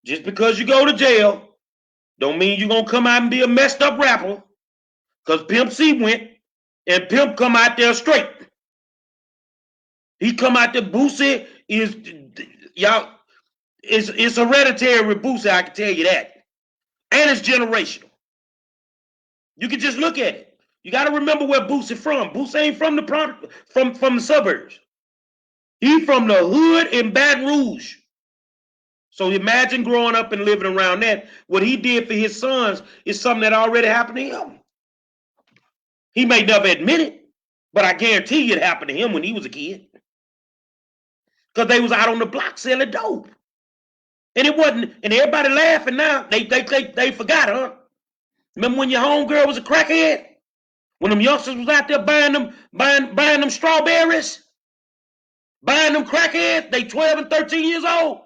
just because you go to jail, don't mean you're going to come out and be a messed up rapper. Because Pimp C went, and Pimp come out there straight. He come out there, Boosie is, y'all, it's hereditary with Boosie, I can tell you that. And it's generational. You can just look at it. You got to remember where Boosie from. Boosie ain't from the suburbs. He from the hood in Baton Rouge. So imagine growing up and living around that. What he did for his sons is something that already happened to him. He may never admit it, But I guarantee you it happened to him when he was a kid. Because they was out on the block selling dope. And it wasn't, and everybody laughing now. They forgot, huh? Remember when your homegirl was a crackhead? When them youngsters was out there buying them strawberries? Buying them crackheads? They 12 and 13 years old.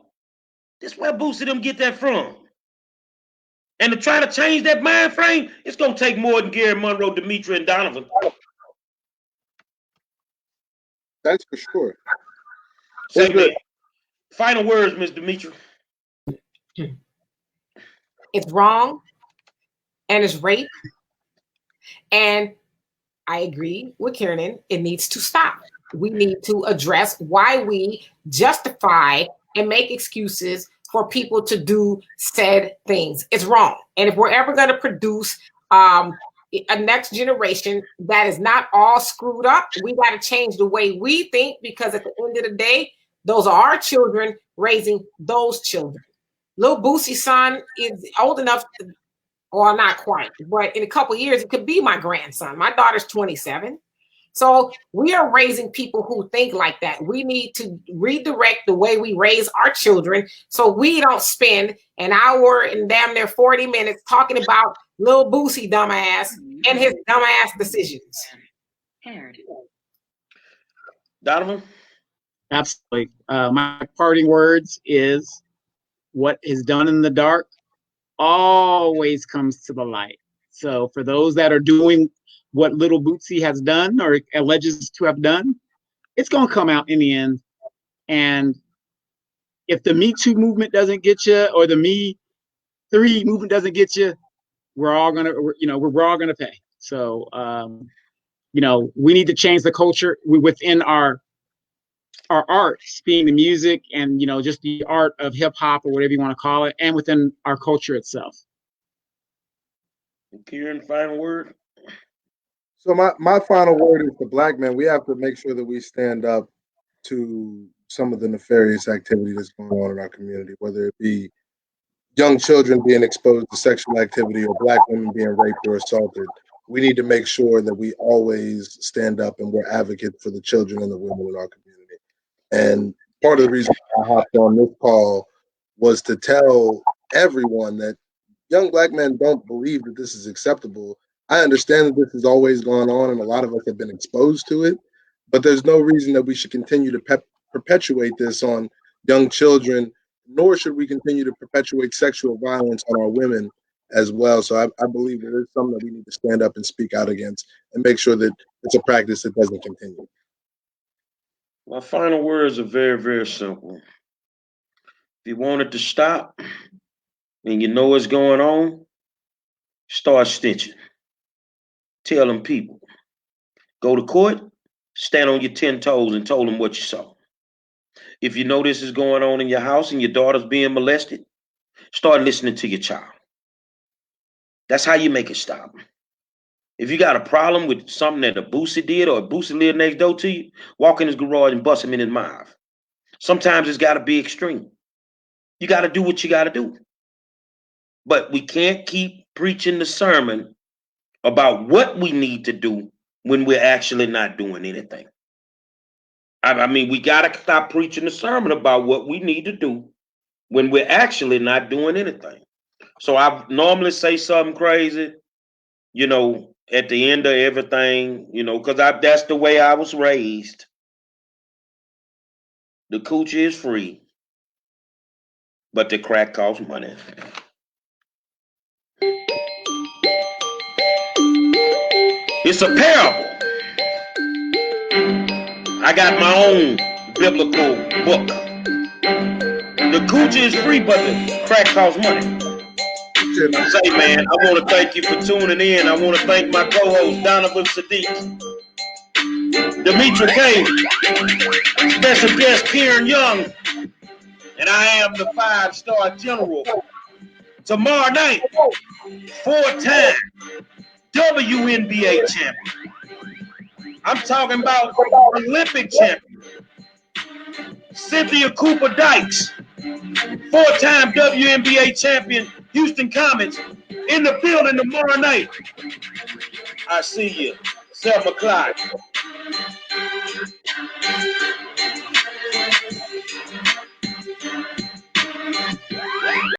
This where Boosie them get that from. And to try to change that mind frame, it's gonna take more than Gary Monroe, Demetri, and Donovan. That's for sure. Say man, final words, Ms. Demetri. It's wrong and it's rape. And I agree with Kiernan. It needs to stop. We need to address why we justify and make excuses for people to do said things. It's wrong. And if we're ever going to produce a next generation that is not all screwed up, we got to change the way we think, because at the end of the day, those are our children raising those children. Lil Boosie's son is old enough to, or not quite, but in a couple of years, it could be my grandson. My daughter's 27. So we are raising people who think like that. We need to redirect the way we raise our children so we don't spend an hour and damn near 40 minutes talking about Lil Boosie dumbass and his dumbass decisions. Donovan? Absolutely. My parting words is, what is done in the dark always comes to the light. So for those that are doing what Little Bootsy has done or alleges to have done, it's going to come out in the end. And if the Me Too movement doesn't get you, or the Me 3 movement doesn't get you, we're all gonna pay. So we need to change the culture within our arts, being the music and just the art of hip hop or whatever you want to call it, and within our culture itself. Kieran, final word. So my final word is for Black men. We have to make sure that we stand up to some of the nefarious activity that's going on in our community, whether it be young children being exposed to sexual activity or Black women being raped or assaulted. We need to make sure that we always stand up and we're advocates for the children and the women in our community. And part of the reason I hopped on this call was to tell everyone that young Black men don't believe that this is acceptable. I understand that this has always gone on and a lot of us have been exposed to it, but there's no reason that we should continue to perpetuate this on young children, nor should we continue to perpetuate sexual violence on our women as well. So I believe that it's something that we need to stand up and speak out against and make sure that it's a practice that doesn't continue. My final words are very, very simple. If you want it to stop and you know what's going on, start stitching. Tell them people. Go to court, stand on your 10 toes and tell them what you saw. If you know this is going on in your house and your daughter's being molested, start listening to your child. That's how you make it stop. If you got a problem with something that a Boosie did or a Boosie lived next door to you, walk in his garage and bust him in his mouth. Sometimes it's got to be extreme. You got to do what you got to do. But we can't keep preaching the sermon about what we need to do when we're actually not doing anything. I mean, we got to stop preaching the sermon about what we need to do when we're actually not doing anything. So I normally say something crazy, at the end of everything, because that's the way I was raised. The coochie is free, but the crack costs money. It's a parable. I got my own biblical book. The coochie is free, but the crack costs money. Say, man, I want to thank you for tuning in. I want to thank my co-host, Donovan Sadiq, Demetri K, special guest Kieran Young, and I am the 5-star general. Tomorrow night, 4-time WNBA champion. I'm talking about Olympic champion, Cynthia Cooper Dykes, 4-time WNBA champion, Houston Comets, in the building tomorrow night. I see you. 7 o'clock.